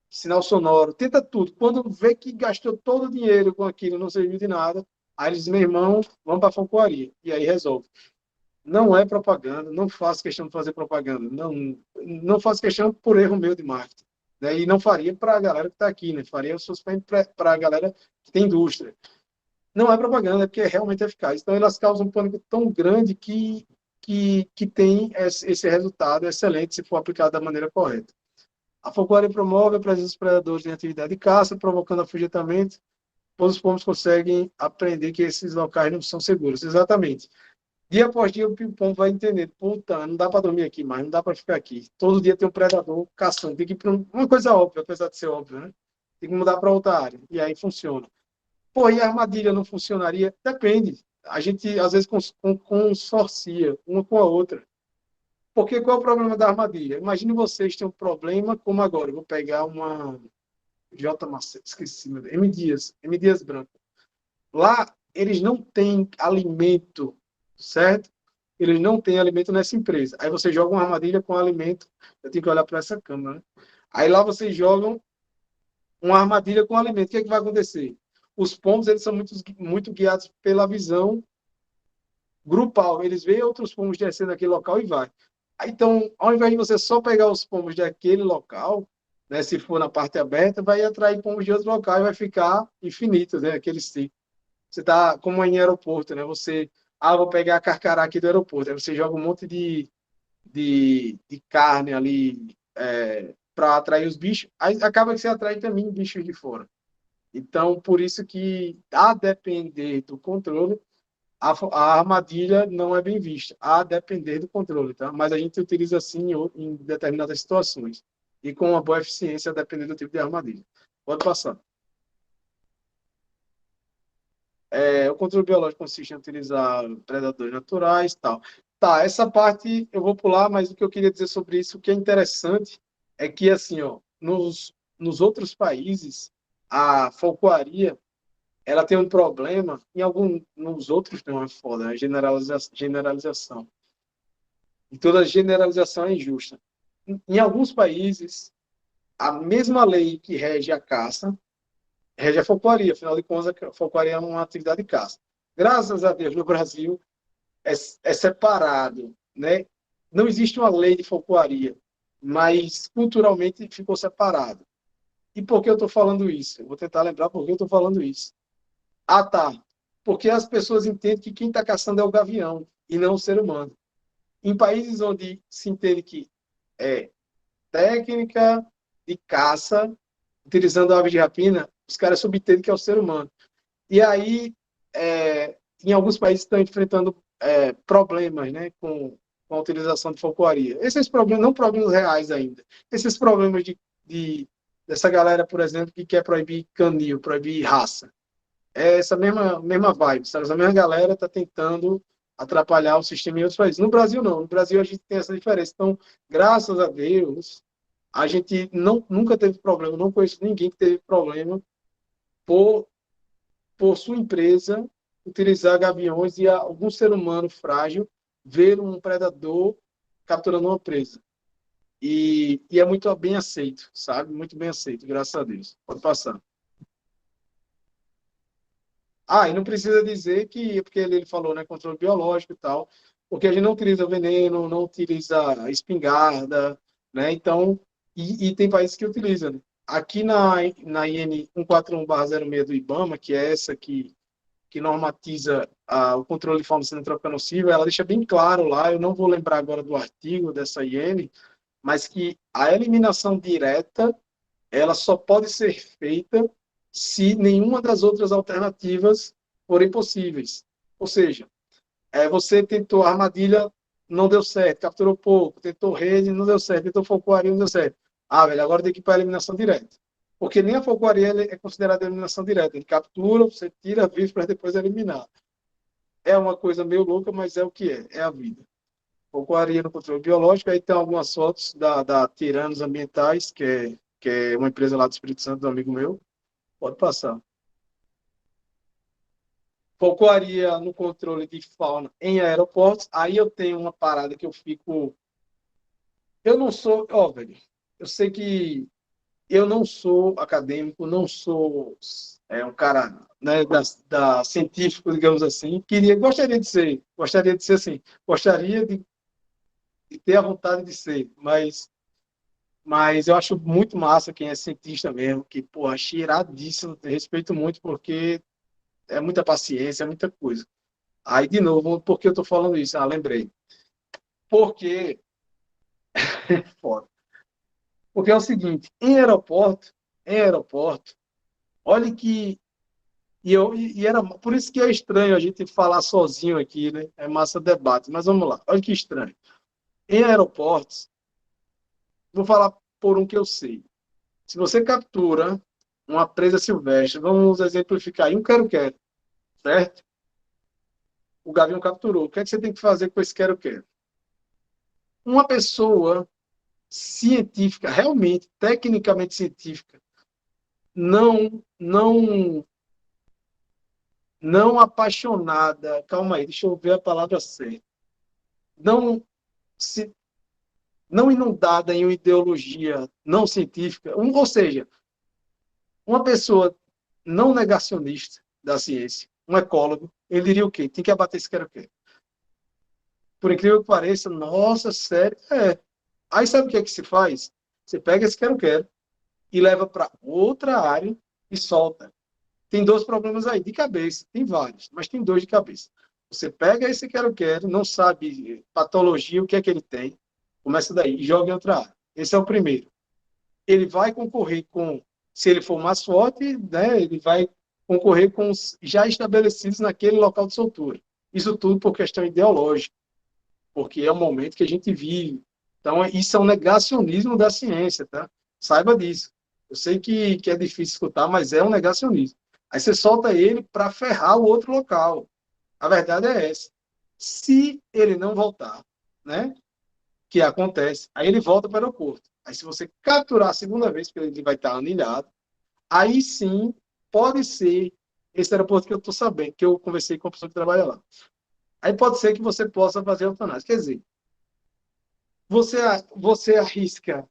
sinal sonoro, tenta tudo. Quando vê que gastou todo o dinheiro com aquilo, não serviu de nada, aí eles dizem, meu irmão, vamos para a falcoaria. E aí resolve. Não é propaganda, não faço questão de fazer propaganda. Não faço questão por erro meu de marketing. E não faria para a galera que está aqui, né? Faria para a galera que tem indústria. Não é propaganda, é porque é realmente eficaz. Então, elas causam um pânico tão grande que tem esse resultado excelente se for aplicado da maneira correta. A folclore promove a presença dos predadores em atividade de caça, provocando afugentamento, pois os pombos conseguem aprender que esses locais não são seguros. Exatamente. Dia após dia, o pombo vai entender. Puta, não dá para dormir aqui mais, não dá para ficar aqui. Todo dia tem um predador caçando. Tem que ir para uma coisa óbvia, apesar de ser óbvio, né? Tem que mudar para outra área. E aí funciona. Pô, e a armadilha não funcionaria? Depende. A gente, às vezes, consorcia uma com a outra. Porque qual é o problema da armadilha? Imagine vocês têm um problema como agora. Eu vou pegar uma J. Macedo, esqueci, meu Deus. M. Dias Branco. Lá, eles não têm alimento, certo? Eles não têm alimento nessa empresa. Aí você joga uma armadilha com alimento. Eu tenho que olhar para essa câmera, né? Aí lá vocês jogam uma armadilha com alimento. O que é que vai acontecer? Os pombos, eles são muito guiados pela visão grupal. Eles veem outros pombos descendo naquele local e vai. Então, ao invés de você só pegar os pombos daquele local, né, se for na parte aberta, vai atrair pombos de outro local e vai ficar infinito, né, aquele ciclo. Você está como em aeroporto, né? Você, vou pegar a carcará aqui do aeroporto. Aí você joga um monte de carne ali para atrair os bichos. Aí acaba que você atrai também bichos de fora. Então, por isso que, a depender do controle, a armadilha não é bem vista, a depender do controle, tá? Mas a gente utiliza assim em determinadas situações. E com uma boa eficiência, a depender do tipo de armadilha. Pode passar. O controle biológico consiste em utilizar predadores naturais e tal. Tá, essa parte eu vou pular, mas o que eu queria dizer sobre isso, o que é interessante é que, assim, ó, nos outros países, a folcloria, ela tem um problema, nos outros não é foda, é generalização. E toda generalização é injusta. Em alguns países, a mesma lei que rege a caça rege a folcloria, afinal de contas, a folcloria é uma atividade de caça. Graças a Deus, no Brasil, é separado, né? Não existe uma lei de folcloria, mas culturalmente ficou separado. E por que eu estou falando isso? Eu vou tentar lembrar por que eu estou falando isso. Ah, tá. Porque as pessoas entendem que quem está caçando é o gavião e não o ser humano. Em países onde se entende que é técnica de caça, utilizando aves de rapina, os caras subentendem que é o ser humano. E aí, em alguns países estão enfrentando problemas, né, com a utilização de folcloria. Esses problemas, não problemas reais ainda, esses problemas dessa galera, por exemplo, que quer proibir canil, proibir raça. É essa mesma vibe, sabe? Essa mesma galera está tentando atrapalhar o sistema em outros países. No Brasil, não. No Brasil, a gente tem essa diferença. Então, graças a Deus, a gente nunca teve problema, não conheço ninguém que teve problema por sua empresa utilizar gaviões e algum ser humano frágil ver um predador capturando uma presa. E é muito bem aceito, sabe? Muito bem aceito, graças a Deus. Pode passar. E não precisa dizer que, porque ele falou, né, controle biológico e tal, porque a gente não utiliza veneno, não utiliza espingarda, né? Então, e tem países que utilizam, né? Aqui na IN 141/06 do IBAMA, que é essa que normatiza o controle de fauna sinantrópica nociva, ela deixa bem claro lá, eu não vou lembrar agora do artigo dessa IN, mas que a eliminação direta, ela só pode ser feita se nenhuma das outras alternativas forem possíveis. Ou seja, você tentou armadilha, não deu certo, capturou pouco, tentou rede, não deu certo, tentou folcloria, não deu certo. Velho, agora tem que ir para a eliminação direta. Porque nem a folcloria é considerada eliminação direta. Ele captura, você tira, vive para depois eliminar. É uma coisa meio louca, mas é o que é a vida. Folcloria no controle biológico, aí tem algumas fotos da Tiranos Ambientais, que é uma empresa lá do Espírito Santo, do amigo meu. Pode passar. Folcloria no controle de fauna em aeroportos, aí eu tenho uma parada que eu fico... Eu não sou... velho, eu sei que eu não sou acadêmico, não sou um cara, né, da científico, digamos assim. Gostaria de ser assim, gostaria de ter a vontade de ser, mas eu acho muito massa quem é cientista mesmo, que, pô, achei iradíssimo, respeito muito, porque é muita paciência, é muita coisa. Aí, de novo, por que eu estou falando isso? Ah, lembrei. Porque, foda. Porque é o seguinte, em aeroporto, olha que e era por isso que é estranho a gente falar sozinho aqui, né? É massa debate, mas vamos lá. Olha que estranho. Em aeroportos, vou falar por um que eu sei. Se você captura uma presa silvestre, vamos exemplificar aí um quero-quero, certo? O gavião capturou. O que é que você tem que fazer com esse quero-quero? Uma pessoa científica, realmente, tecnicamente científica, não não apaixonada, calma aí, deixa eu ver a palavra certa. Não se não inundada em uma ideologia não científica, ou seja, uma pessoa não negacionista da ciência, um ecólogo, ele diria o quê? Tem que abater esse quero-quero. Por incrível que pareça, nossa, sério, é. Aí sabe o que é que se faz? Você pega esse quero-quero e leva para outra área e solta. Tem dois problemas aí, de cabeça, tem vários, mas tem dois de cabeça. Você pega esse quero-quero, não sabe patologia, o que é que ele tem, começa daí e joga em outra área. Esse é o primeiro. Ele vai concorrer com, se ele for mais forte, né, ele vai concorrer com os já estabelecidos naquele local de soltura. Isso tudo por questão ideológica, porque é o momento que a gente vive. Então, isso é um negacionismo da ciência, tá? Saiba disso. Eu sei que é difícil escutar, mas é um negacionismo. Aí você solta ele para ferrar o outro local. A verdade é essa. Se ele não voltar, né? Que acontece, aí ele volta para o aeroporto. Aí se você capturar a segunda vez, porque ele vai estar anilhado, aí sim pode ser esse aeroporto que eu estou sabendo, que eu conversei com a pessoa que trabalha lá. Aí pode ser que você possa fazer eutanásia. Quer dizer, você, você arrisca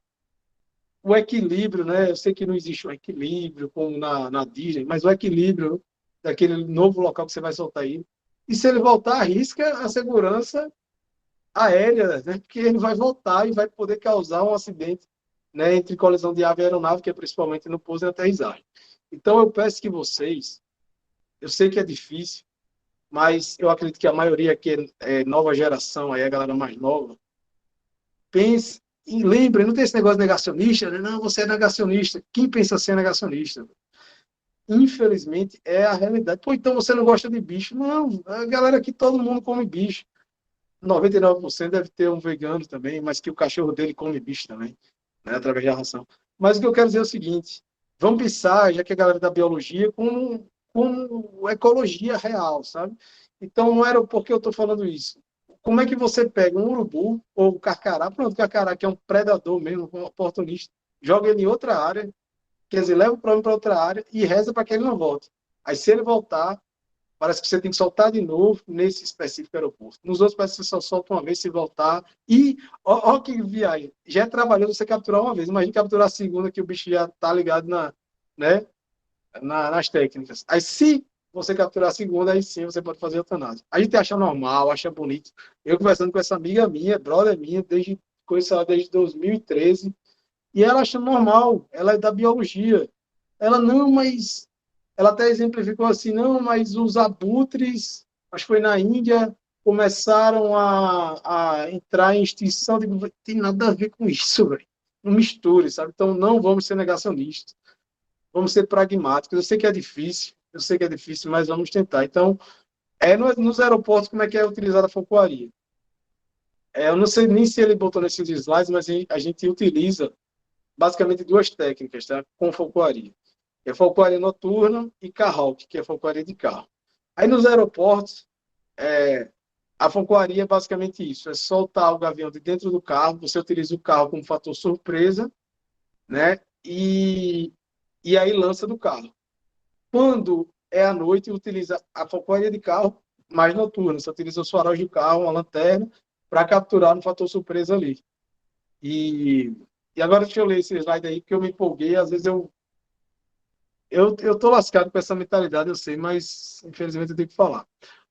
o equilíbrio, né? Eu sei que não existe um equilíbrio como na Disney, mas o equilíbrio daquele novo local que você vai soltar aí. E se ele voltar, arrisca a segurança aérea, né? Porque ele vai voltar e vai poder causar um acidente, né? Entre colisão de ave e aeronave, que é principalmente no pouso e aterrissagem. Então eu peço que vocês, eu sei que é difícil, mas eu acredito que a maioria aqui é nova geração, aí a galera mais nova, pense e lembre, não tem esse negócio negacionista, né? Não, você é negacionista. Quem pensa ser negacionista? Infelizmente, é a realidade. Pô, então você não gosta de bicho? Não, a galera aqui, todo mundo come bicho. 99% deve ter um vegano também, mas que o cachorro dele come bicho também, né, através da ração. Mas o que eu quero dizer é o seguinte, vamos pensar, já que a galera da biologia, como ecologia real, sabe? Então, não era por que eu estou falando isso. Como é que você pega um urubu ou um carcará, pronto, o carcará, que é um predador mesmo, um oportunista, joga ele em outra área, quer dizer, leva o problema para outra área e reza para que ele não volte. Aí, se ele voltar, parece que você tem que soltar de novo nesse específico aeroporto. Nos outros, parece que você só solta uma vez se voltar. E, ó que viagem, já é trabalhoso você capturar uma vez. Imagina capturar a segunda, que o bicho já está ligado né, nas técnicas. Aí, se você capturar a segunda, aí sim você pode fazer eutanásia. A gente acha normal, acha bonito. Eu conversando com essa amiga minha, brother minha, desde 2013, e ela acha normal, ela é da biologia. Ela, não, mas ela até exemplificou assim, não, mas os abutres, acho que foi na Índia, começaram a entrar em extinção. Digo, não tem nada a ver com isso, velho. Não misture, sabe? Então, não vamos ser negacionistas. Vamos ser pragmáticos. Eu sei que é difícil, mas vamos tentar. Então, nos aeroportos, como é que é utilizada a focoaria? Eu não sei nem se ele botou nesses slides, mas a gente utiliza basicamente duas técnicas, tá? Com focoaria. É falcoaria noturna e carrock, que é falcoaria de carro. Aí nos aeroportos, a falcoaria é basicamente isso, é soltar o gavião de dentro do carro, você utiliza o carro como fator surpresa, né? E aí lança do carro. Quando é à noite, utiliza a falcoaria de carro mais noturna, você utiliza os faróis do carro, uma lanterna, para capturar no fator surpresa ali. E, e agora deixa eu ler esse slide aí, porque eu me empolguei, às vezes eu tô lascado com essa mentalidade, eu sei, mas infelizmente eu tenho que falar.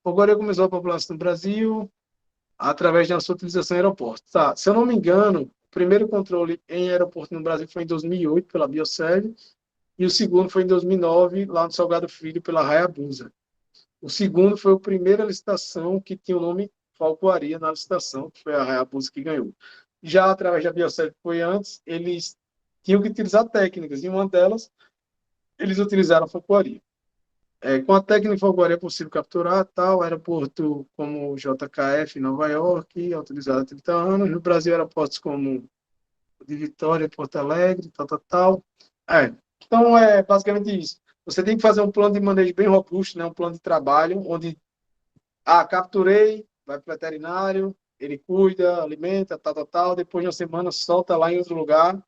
Agora começou a população do Brasil através da sua utilização em aeroportos. Tá, se eu não me engano, o primeiro controle em aeroporto no Brasil foi em 2008 pela Bioseg e o segundo foi em 2009 lá no Salgado Filho pela Hayabusa. O segundo foi a primeira licitação que tinha o nome Falcoaria na licitação, que foi a Hayabusa que ganhou. Já através da Biocel, que foi antes, eles tinham que utilizar técnicas, e uma delas, eles utilizaram a Falcoaria. Com a técnica de Falcoaria é possível capturar tal, aeroporto como o JKF em Nova York, utilizado há 30 anos, no Brasil aeroportos como o de Vitória, Porto Alegre, tal, tal, tal. Então, é basicamente isso. Você tem que fazer um plano de manejo bem robusto, né? Um plano de trabalho, onde, capturei, vai para o veterinário, ele cuida, alimenta, tal, tal, tal, depois de uma semana solta lá em outro lugar,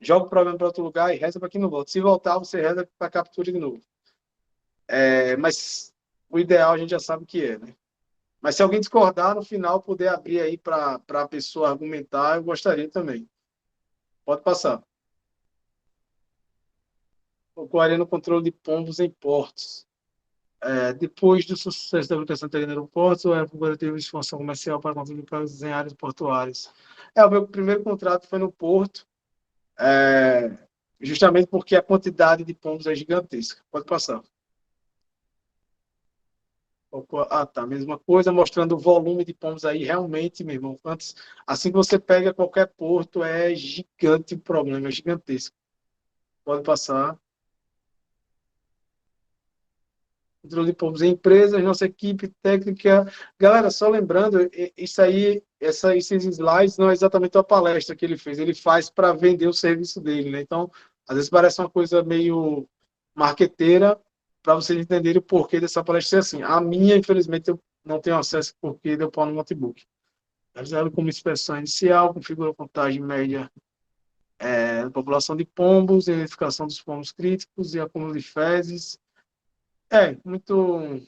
joga o problema para outro lugar e reza para que não volte. Se voltar, você reza para captura de novo. Mas o ideal a gente já sabe o que é, né? Mas se alguém discordar, no final, poder abrir aí para a pessoa argumentar, eu gostaria também. Pode passar. Ocorrendo no controle de pombos em portos. Depois do sucesso da aplicação técnica no aeroporto, a Aeroporto teve expansão comercial para controle de pragas em áreas portuárias. O meu primeiro contrato foi no Porto, justamente porque a quantidade de pombos é gigantesca. Pode passar. Tá, mesma coisa, mostrando o volume de pombos aí, realmente, meu irmão. Assim que você pega qualquer porto, é gigante o problema, é gigantesco. Pode passar. Controle de pombos em empresas, nossa equipe técnica. Galera, só lembrando, isso aí, esses slides não é exatamente uma palestra que ele faz para vender o serviço dele, né? Então, às vezes parece uma coisa meio marqueteira, para vocês entenderem o porquê dessa palestra ser assim. A minha, infelizmente, eu não tenho acesso porque deu pau no notebook. Realizado como inspeção inicial, configura a contagem média da população de pombos, identificação dos pombos críticos e acúmulo de fezes. Muito.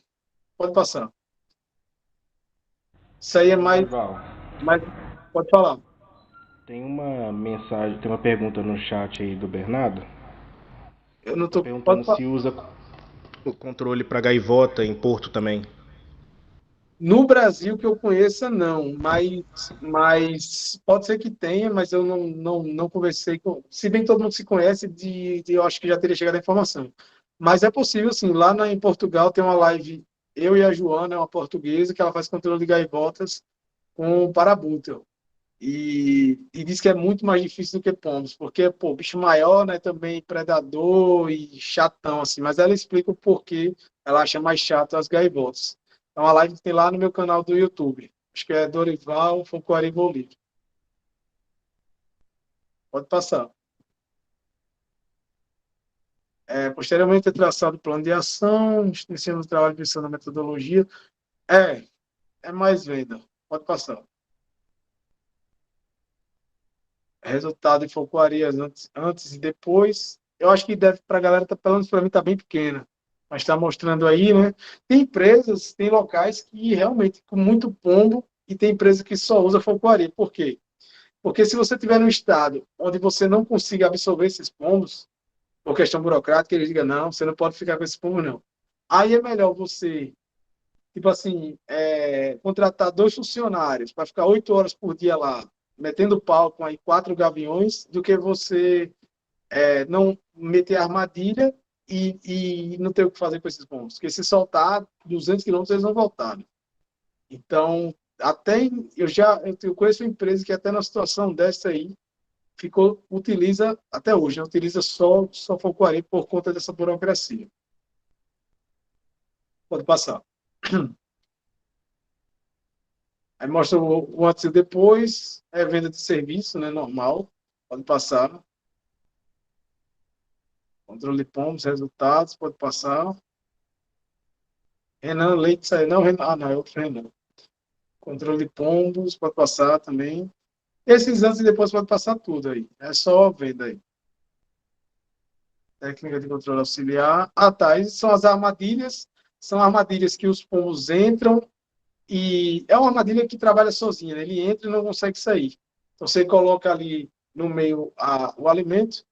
Pode passar. Isso aí é mais. Dorival, mais... Pode falar. tem uma mensagem, tem uma pergunta no chat aí do Bernardo. Eu não Tá tô. Pode perguntando falar. se usa o controle para gaivota em Porto também. No Brasil, que eu conheça, não. Mas pode ser que tenha, mas eu não conversei com. Se bem que todo mundo se conhece, eu acho que já teria chegado a informação. Mas é possível, sim. Lá em Portugal tem uma live, eu e a Joana, é uma portuguesa, que ela faz controle de gaivotas com parabuta. E diz que é muito mais difícil do que pombos, porque, pô, bicho maior, né, também predador e chatão, assim, mas ela explica o porquê ela acha mais chato as gaivotas. É uma live que tem lá no meu canal do YouTube. Acho que é Dorival Foncoari Bolívia. Pode passar. Posteriormente é traçado o plano de ação, ensino o trabalho pensando na metodologia. É, é mais venda. Pode passar. Resultado de Focoarias antes e depois. Eu acho que deve para a galera, pelo menos para mim, está bem pequena. Mas está mostrando aí, né? Tem empresas, tem locais que realmente com muito pombo e tem empresa que só usa Focoaria. Por quê? Porque se você tiver num estado onde você não consiga absorver esses pombos, por questão burocrática, eles digam, não, você não pode ficar com esses pombos, não. Aí é melhor você, tipo assim, contratar 2 funcionários para ficar 8 horas por dia lá, metendo pau com aí 4 gaviões, do que você não meter armadilha e não ter o que fazer com esses pombos. Porque se soltar 200 quilômetros, eles vão voltar. Né? Então, eu conheço uma empresa que até na situação dessa aí, utiliza, até hoje, né? Utiliza só Focoari por conta dessa burocracia. Pode passar. Aí mostra o antes e depois, venda de serviço, né, normal. Pode passar. Controle de pombos, resultados, pode passar. Renan Leite saiu. Não, não, é outro Renan. Controle de pombos, pode passar também. Esses antes e depois pode passar tudo aí. É só venda aí. Técnica de controle auxiliar. Tá. Essas são as armadilhas. São armadilhas que os pombos entram e é uma armadilha que trabalha sozinha. Né? Ele entra e não consegue sair. Então, você coloca ali no meio o alimento.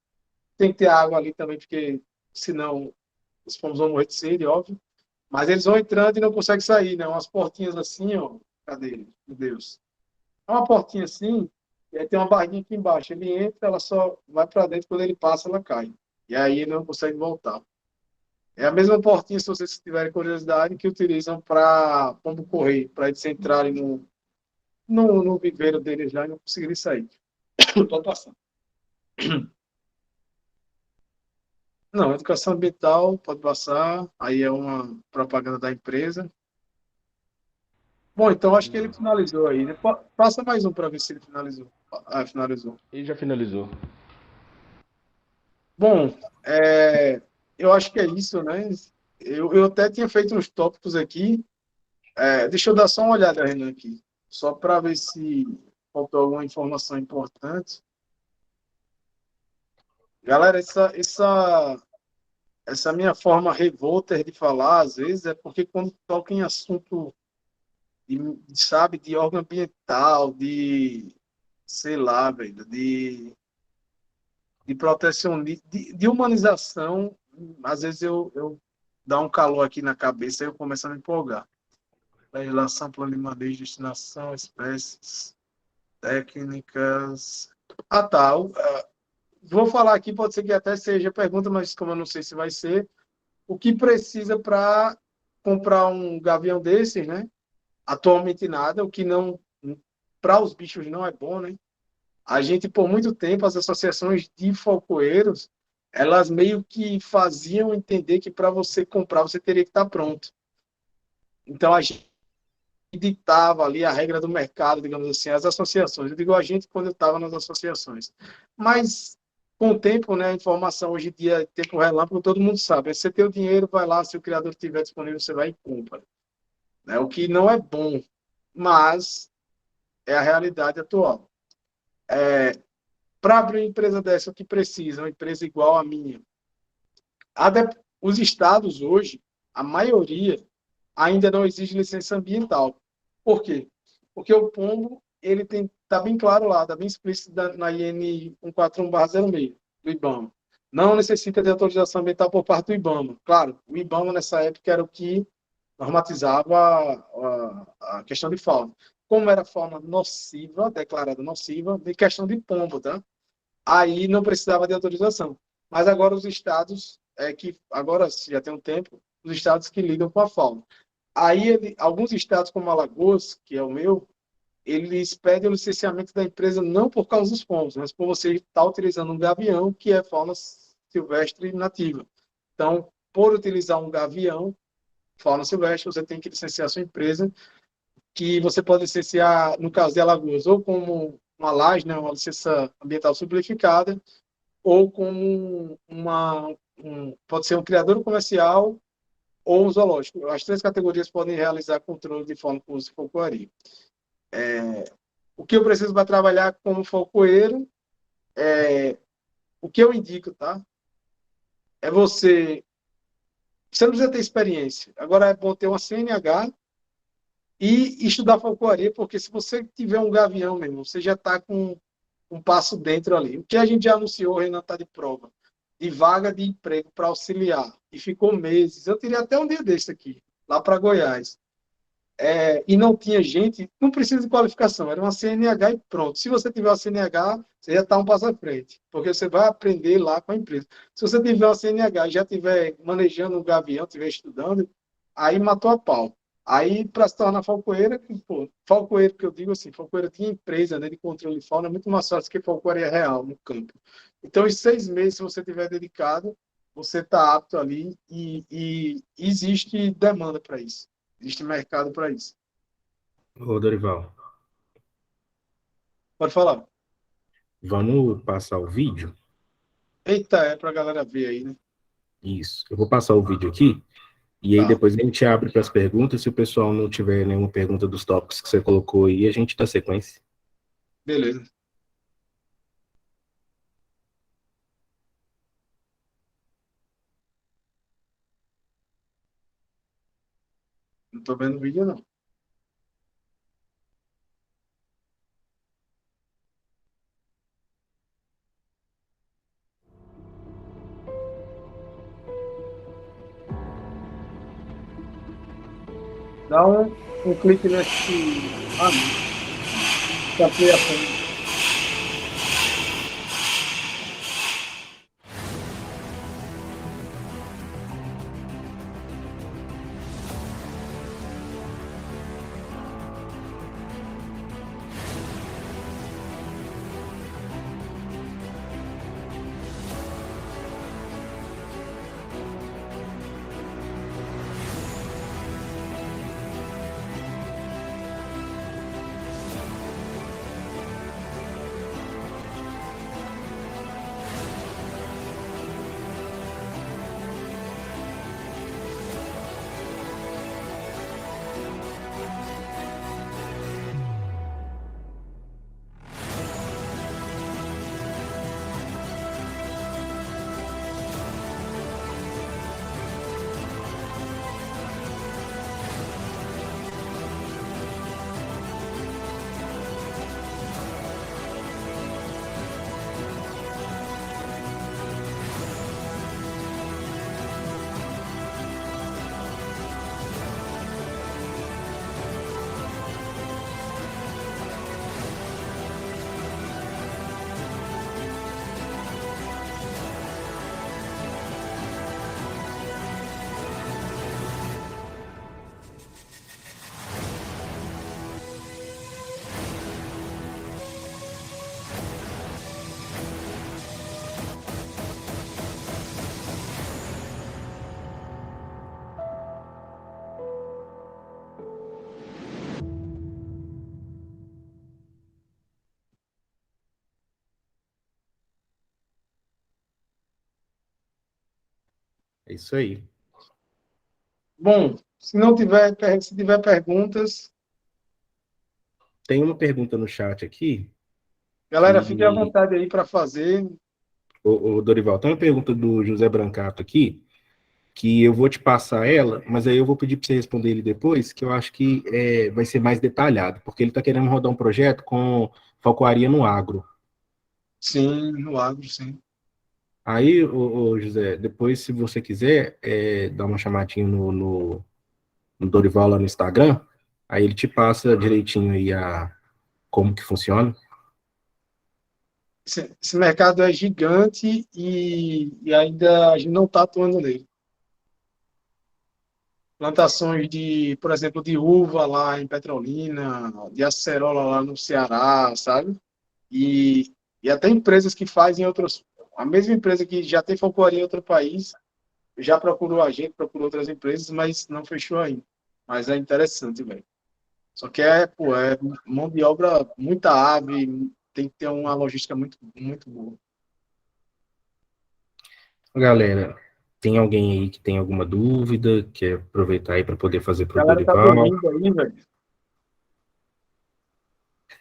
Tem que ter água ali também, porque senão os pombos vão morrer de sede, óbvio. Mas eles vão entrando e não conseguem sair, né? Umas portinhas assim, ó. Cadê? Meu Deus. É uma portinha assim, e aí tem uma barrinha aqui embaixo. Ele entra, ela só vai para dentro, quando ele passa, ela cai. E aí ele não consegue voltar. É a mesma portinha, se vocês tiverem curiosidade, que utilizam para pombo-correio, para eles entrarem no viveiro deles lá e não conseguirem sair. Pode passar. Não, educação ambiental, pode passar. Aí é uma propaganda da empresa. Bom, então acho que ele finalizou aí, né? Passa mais um para ver se ele finalizou. Ah, finalizou. Ele já finalizou. Bom, eu acho que é isso, né? Eu até tinha feito uns tópicos aqui. Deixa eu dar só uma olhada, Renan, aqui. Só para ver se faltou alguma informação importante. Galera, essa minha forma revolta de falar, às vezes, é porque quando toca em assunto, sabe, de órgão ambiental, sei lá, velho, de proteção, de humanização, às vezes eu dá um calor aqui na cabeça e eu começo a me empolgar. Legislação, plano de manejo, destinação, espécies, técnicas. Ah, tá. Vou falar aqui, pode ser que até seja pergunta, mas como eu não sei se vai ser, o que precisa para comprar um gavião desses, né? Atualmente nada, o que não, para os bichos não é bom, né? A gente, por muito tempo, as associações de falcoeiros, elas meio que faziam entender que para você comprar, você teria que estar pronto. Então, a gente ditava ali a regra do mercado, digamos assim, as associações. Eu digo a gente quando eu estava nas associações. Mas, com o tempo, né, a informação hoje em dia, tempo relâmpago, todo mundo sabe. Se você tem o dinheiro, vai lá, se o criador estiver disponível, você vai e compra. Né? O que não é bom, mas é a realidade atual. Para abrir uma empresa dessa, o que precisa? Uma empresa igual à minha. Os estados hoje, a maioria, ainda não exige licença ambiental. Por quê? Porque o pombo, ele está bem claro lá, está bem explícito na IN 141/06 do IBAMA. Não necessita de autorização ambiental por parte do IBAMA. Claro, o IBAMA nessa época era o que normatizava a questão de fauna. Como era fauna nociva, declarada nociva, de questão de pombo, tá? Aí não precisava de autorização. Mas agora os estados, agora já tem um tempo, os estados que lidam com a fauna. Aí alguns estados como Alagoas, que é o meu, eles pedem o licenciamento da empresa não por causa dos pombos, mas por você estar utilizando um gavião, que é fauna silvestre nativa. Então, por utilizar um gavião, fauna silvestre, você tem que licenciar a sua empresa, que você pode licenciar, no caso de Alagoas, ou como uma LAS, né, uma licença ambiental simplificada, ou como pode ser um criador comercial ou um zoológico. As três categorias podem realizar controle de fauna com uso de falcoaria. O que eu preciso para trabalhar como falcoeiro, o que eu indico, tá? É você não precisa ter experiência. Agora é bom ter uma CNH e estudar falcoaria, porque se você tiver um gavião mesmo, você já está com um passo dentro ali. O que a gente já anunciou, o Renan está de prova, de vaga de emprego para auxiliar, e ficou meses. Eu tirei até um dia desse aqui, lá para Goiás. E não tinha gente, não precisa de qualificação, era uma CNH e pronto. Se você tiver uma CNH, você já está um passo à frente, porque você vai aprender lá com a empresa. Se você tiver uma CNH e já estiver manejando um gavião, estiver estudando, aí matou a pau. Aí, para se tornar falcoeira, falcoeiro que eu digo assim, falcoeira tinha empresa, né, de controle de fauna, é muito mais fácil que falcoaria real no campo. Então, em 6 meses, se você tiver dedicado, você está apto ali e existe demanda para isso. Existe mercado para isso. Ô, Dorival, Pode falar. vamos passar o vídeo? Eita, é para a galera ver aí, né? Isso. Eu vou passar o vídeo aqui, e aí Tá, depois a gente abre para as perguntas. Se o pessoal não tiver nenhuma pergunta dos tópicos que você colocou aí, a gente dá sequência. beleza. Não estou vendo o vídeo, não. Dá um clique nesse. Ah, não. Tá aqui a frente. É isso aí. Bom, se tiver perguntas, Tem uma pergunta no chat aqui galera, fique à que vontade aí para fazer. o Dorival, tem uma pergunta do José Brancato aqui que eu vou te passar ela, mas aí eu vou pedir para você responder ele depois, que eu acho que vai ser mais detalhado, porque ele está querendo rodar um projeto com falcoaria no agro. Sim, no agro, sim. Aí, José, depois, se você quiser, dar uma chamadinha no Dorival lá no Instagram, aí ele te passa direitinho aí como que funciona. Esse mercado é gigante e ainda a gente não está atuando nele. Plantações de, por exemplo, de uva lá em Petrolina, de acerola lá no Ceará, sabe? E, e até empresas que fazem outros. A mesma empresa que já tem falcoaria em outro país, já procurou a gente, procurou outras empresas, mas não fechou ainda. Mas é interessante, velho. Só que pô, é mão de obra, muita ave, tem que ter uma logística muito, muito boa. Galera, tem alguém aí que tem alguma dúvida, quer aproveitar aí para poder fazer para A o galera tá Dorival? dormindo aí, velho.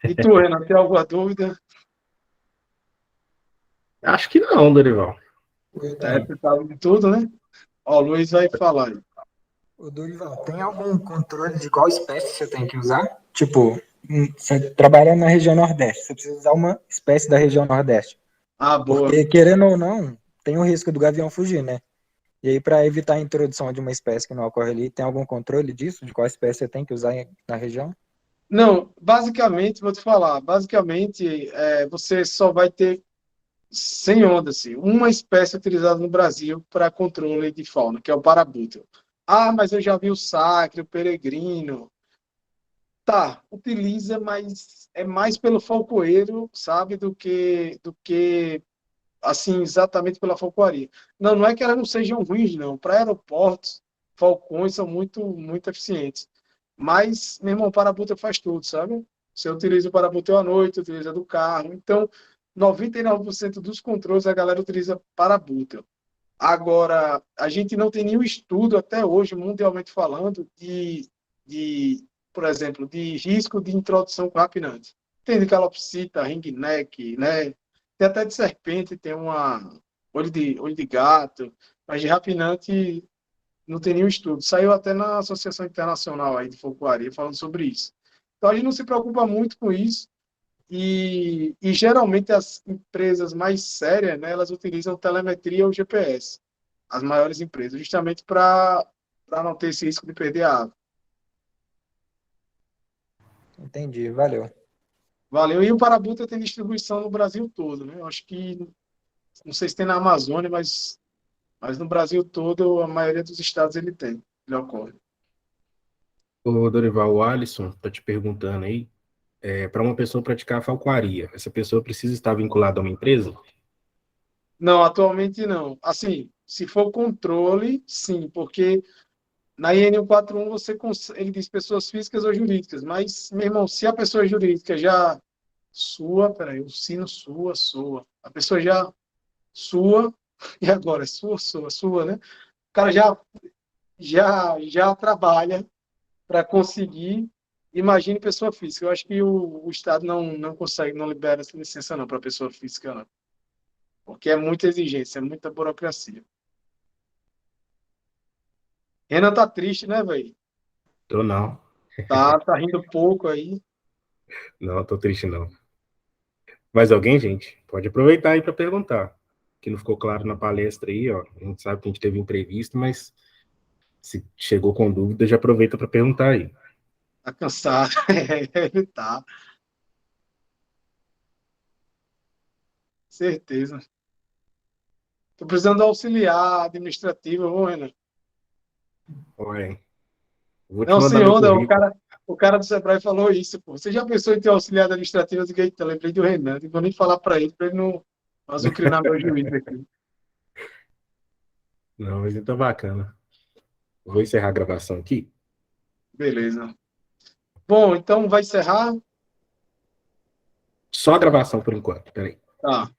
E tu, Renan, tem alguma dúvida? Acho que não, Dorival. Eu tenho. Você sabe de tudo, né? Ó, o Luiz vai falar aí. Ô, Dorival, tem algum controle de qual espécie você tem que usar? Tipo, você trabalha na região Nordeste, você precisa usar uma espécie da região Nordeste. Ah, boa. Porque, querendo ou não, tem o risco do gavião fugir, né? E aí, para evitar a introdução de uma espécie que não ocorre ali, tem algum controle disso? De qual espécie você tem que usar na região? Não, basicamente, vou te falar, basicamente, você só vai ter, sem onda, assim, uma espécie utilizada no Brasil para controle de fauna, que é o parabútero. Ah, mas eu já vi o sacre, o peregrino. Tá, utiliza, mas é mais pelo falcoeiro, sabe, do que assim, exatamente pela falcoaria. Não, não é que elas não sejam ruins, não. Para aeroportos, falcões são muito, muito eficientes. Mas, meu irmão, o parabuta faz tudo, sabe? Você utiliza o parabuta à noite, utiliza do carro. Então, 99% dos controles a galera utiliza parabuta. Agora, a gente não tem nenhum estudo até hoje, mundialmente falando, por exemplo, de risco de introdução com rapinante. Tem de calopsita, ringneck, né? Tem até de serpente, tem uma olho de gato, mas de rapinante não tem nenhum estudo. Saiu até na Associação Internacional aí de Folcloraria falando sobre isso. Então a gente não se preocupa muito com isso e geralmente as empresas mais sérias, né, elas utilizam telemetria ou GPS, as maiores empresas, justamente para não ter esse risco de perder a ave. Entendi, valeu. Valeu. E o Parabuta tem distribuição no Brasil todo, né? Eu acho que, não sei se tem na Amazônia, mas no Brasil todo, a maioria dos estados ele tem, ele ocorre. O Dorival, o Alisson está te perguntando aí, para uma pessoa praticar a falcoaria, essa pessoa precisa estar vinculada a uma empresa? Não, atualmente não. Assim, se for controle, sim, porque na IN 141 ele diz pessoas físicas ou jurídicas, mas, meu irmão, se a pessoa jurídica já peraí, o sino sua, a pessoa já sua, e agora, sua, né? O cara já trabalha para conseguir, imagine pessoa física. Eu acho que o Estado não consegue, não libera essa licença não para pessoa física, não. Porque é muita exigência, é muita burocracia. Renan tá triste, né, velho? Tô não. Tá rindo pouco aí. Não, tô triste não. Mais alguém, gente? Pode aproveitar aí para perguntar. Que não ficou claro na palestra aí, ó. A gente sabe que a gente teve imprevisto, mas se chegou com dúvida, já aproveita para perguntar aí. Tá cansado. Ele tá. Certeza. Tô precisando de auxiliar administrativo, ô, Renan. Olha, vou te Não, mandar sem meu onda, currículo. o cara do Sebrae falou isso, pô. Você já pensou em ter auxiliar administrativo? Eu digo, eita, lembrei do Renan. Não vou nem falar para ele não azucrinar meu juiz aqui. Não, mas então bacana. Vou encerrar a gravação aqui. Beleza. Bom, então vai encerrar? Só a gravação por enquanto. Peraí. Tá.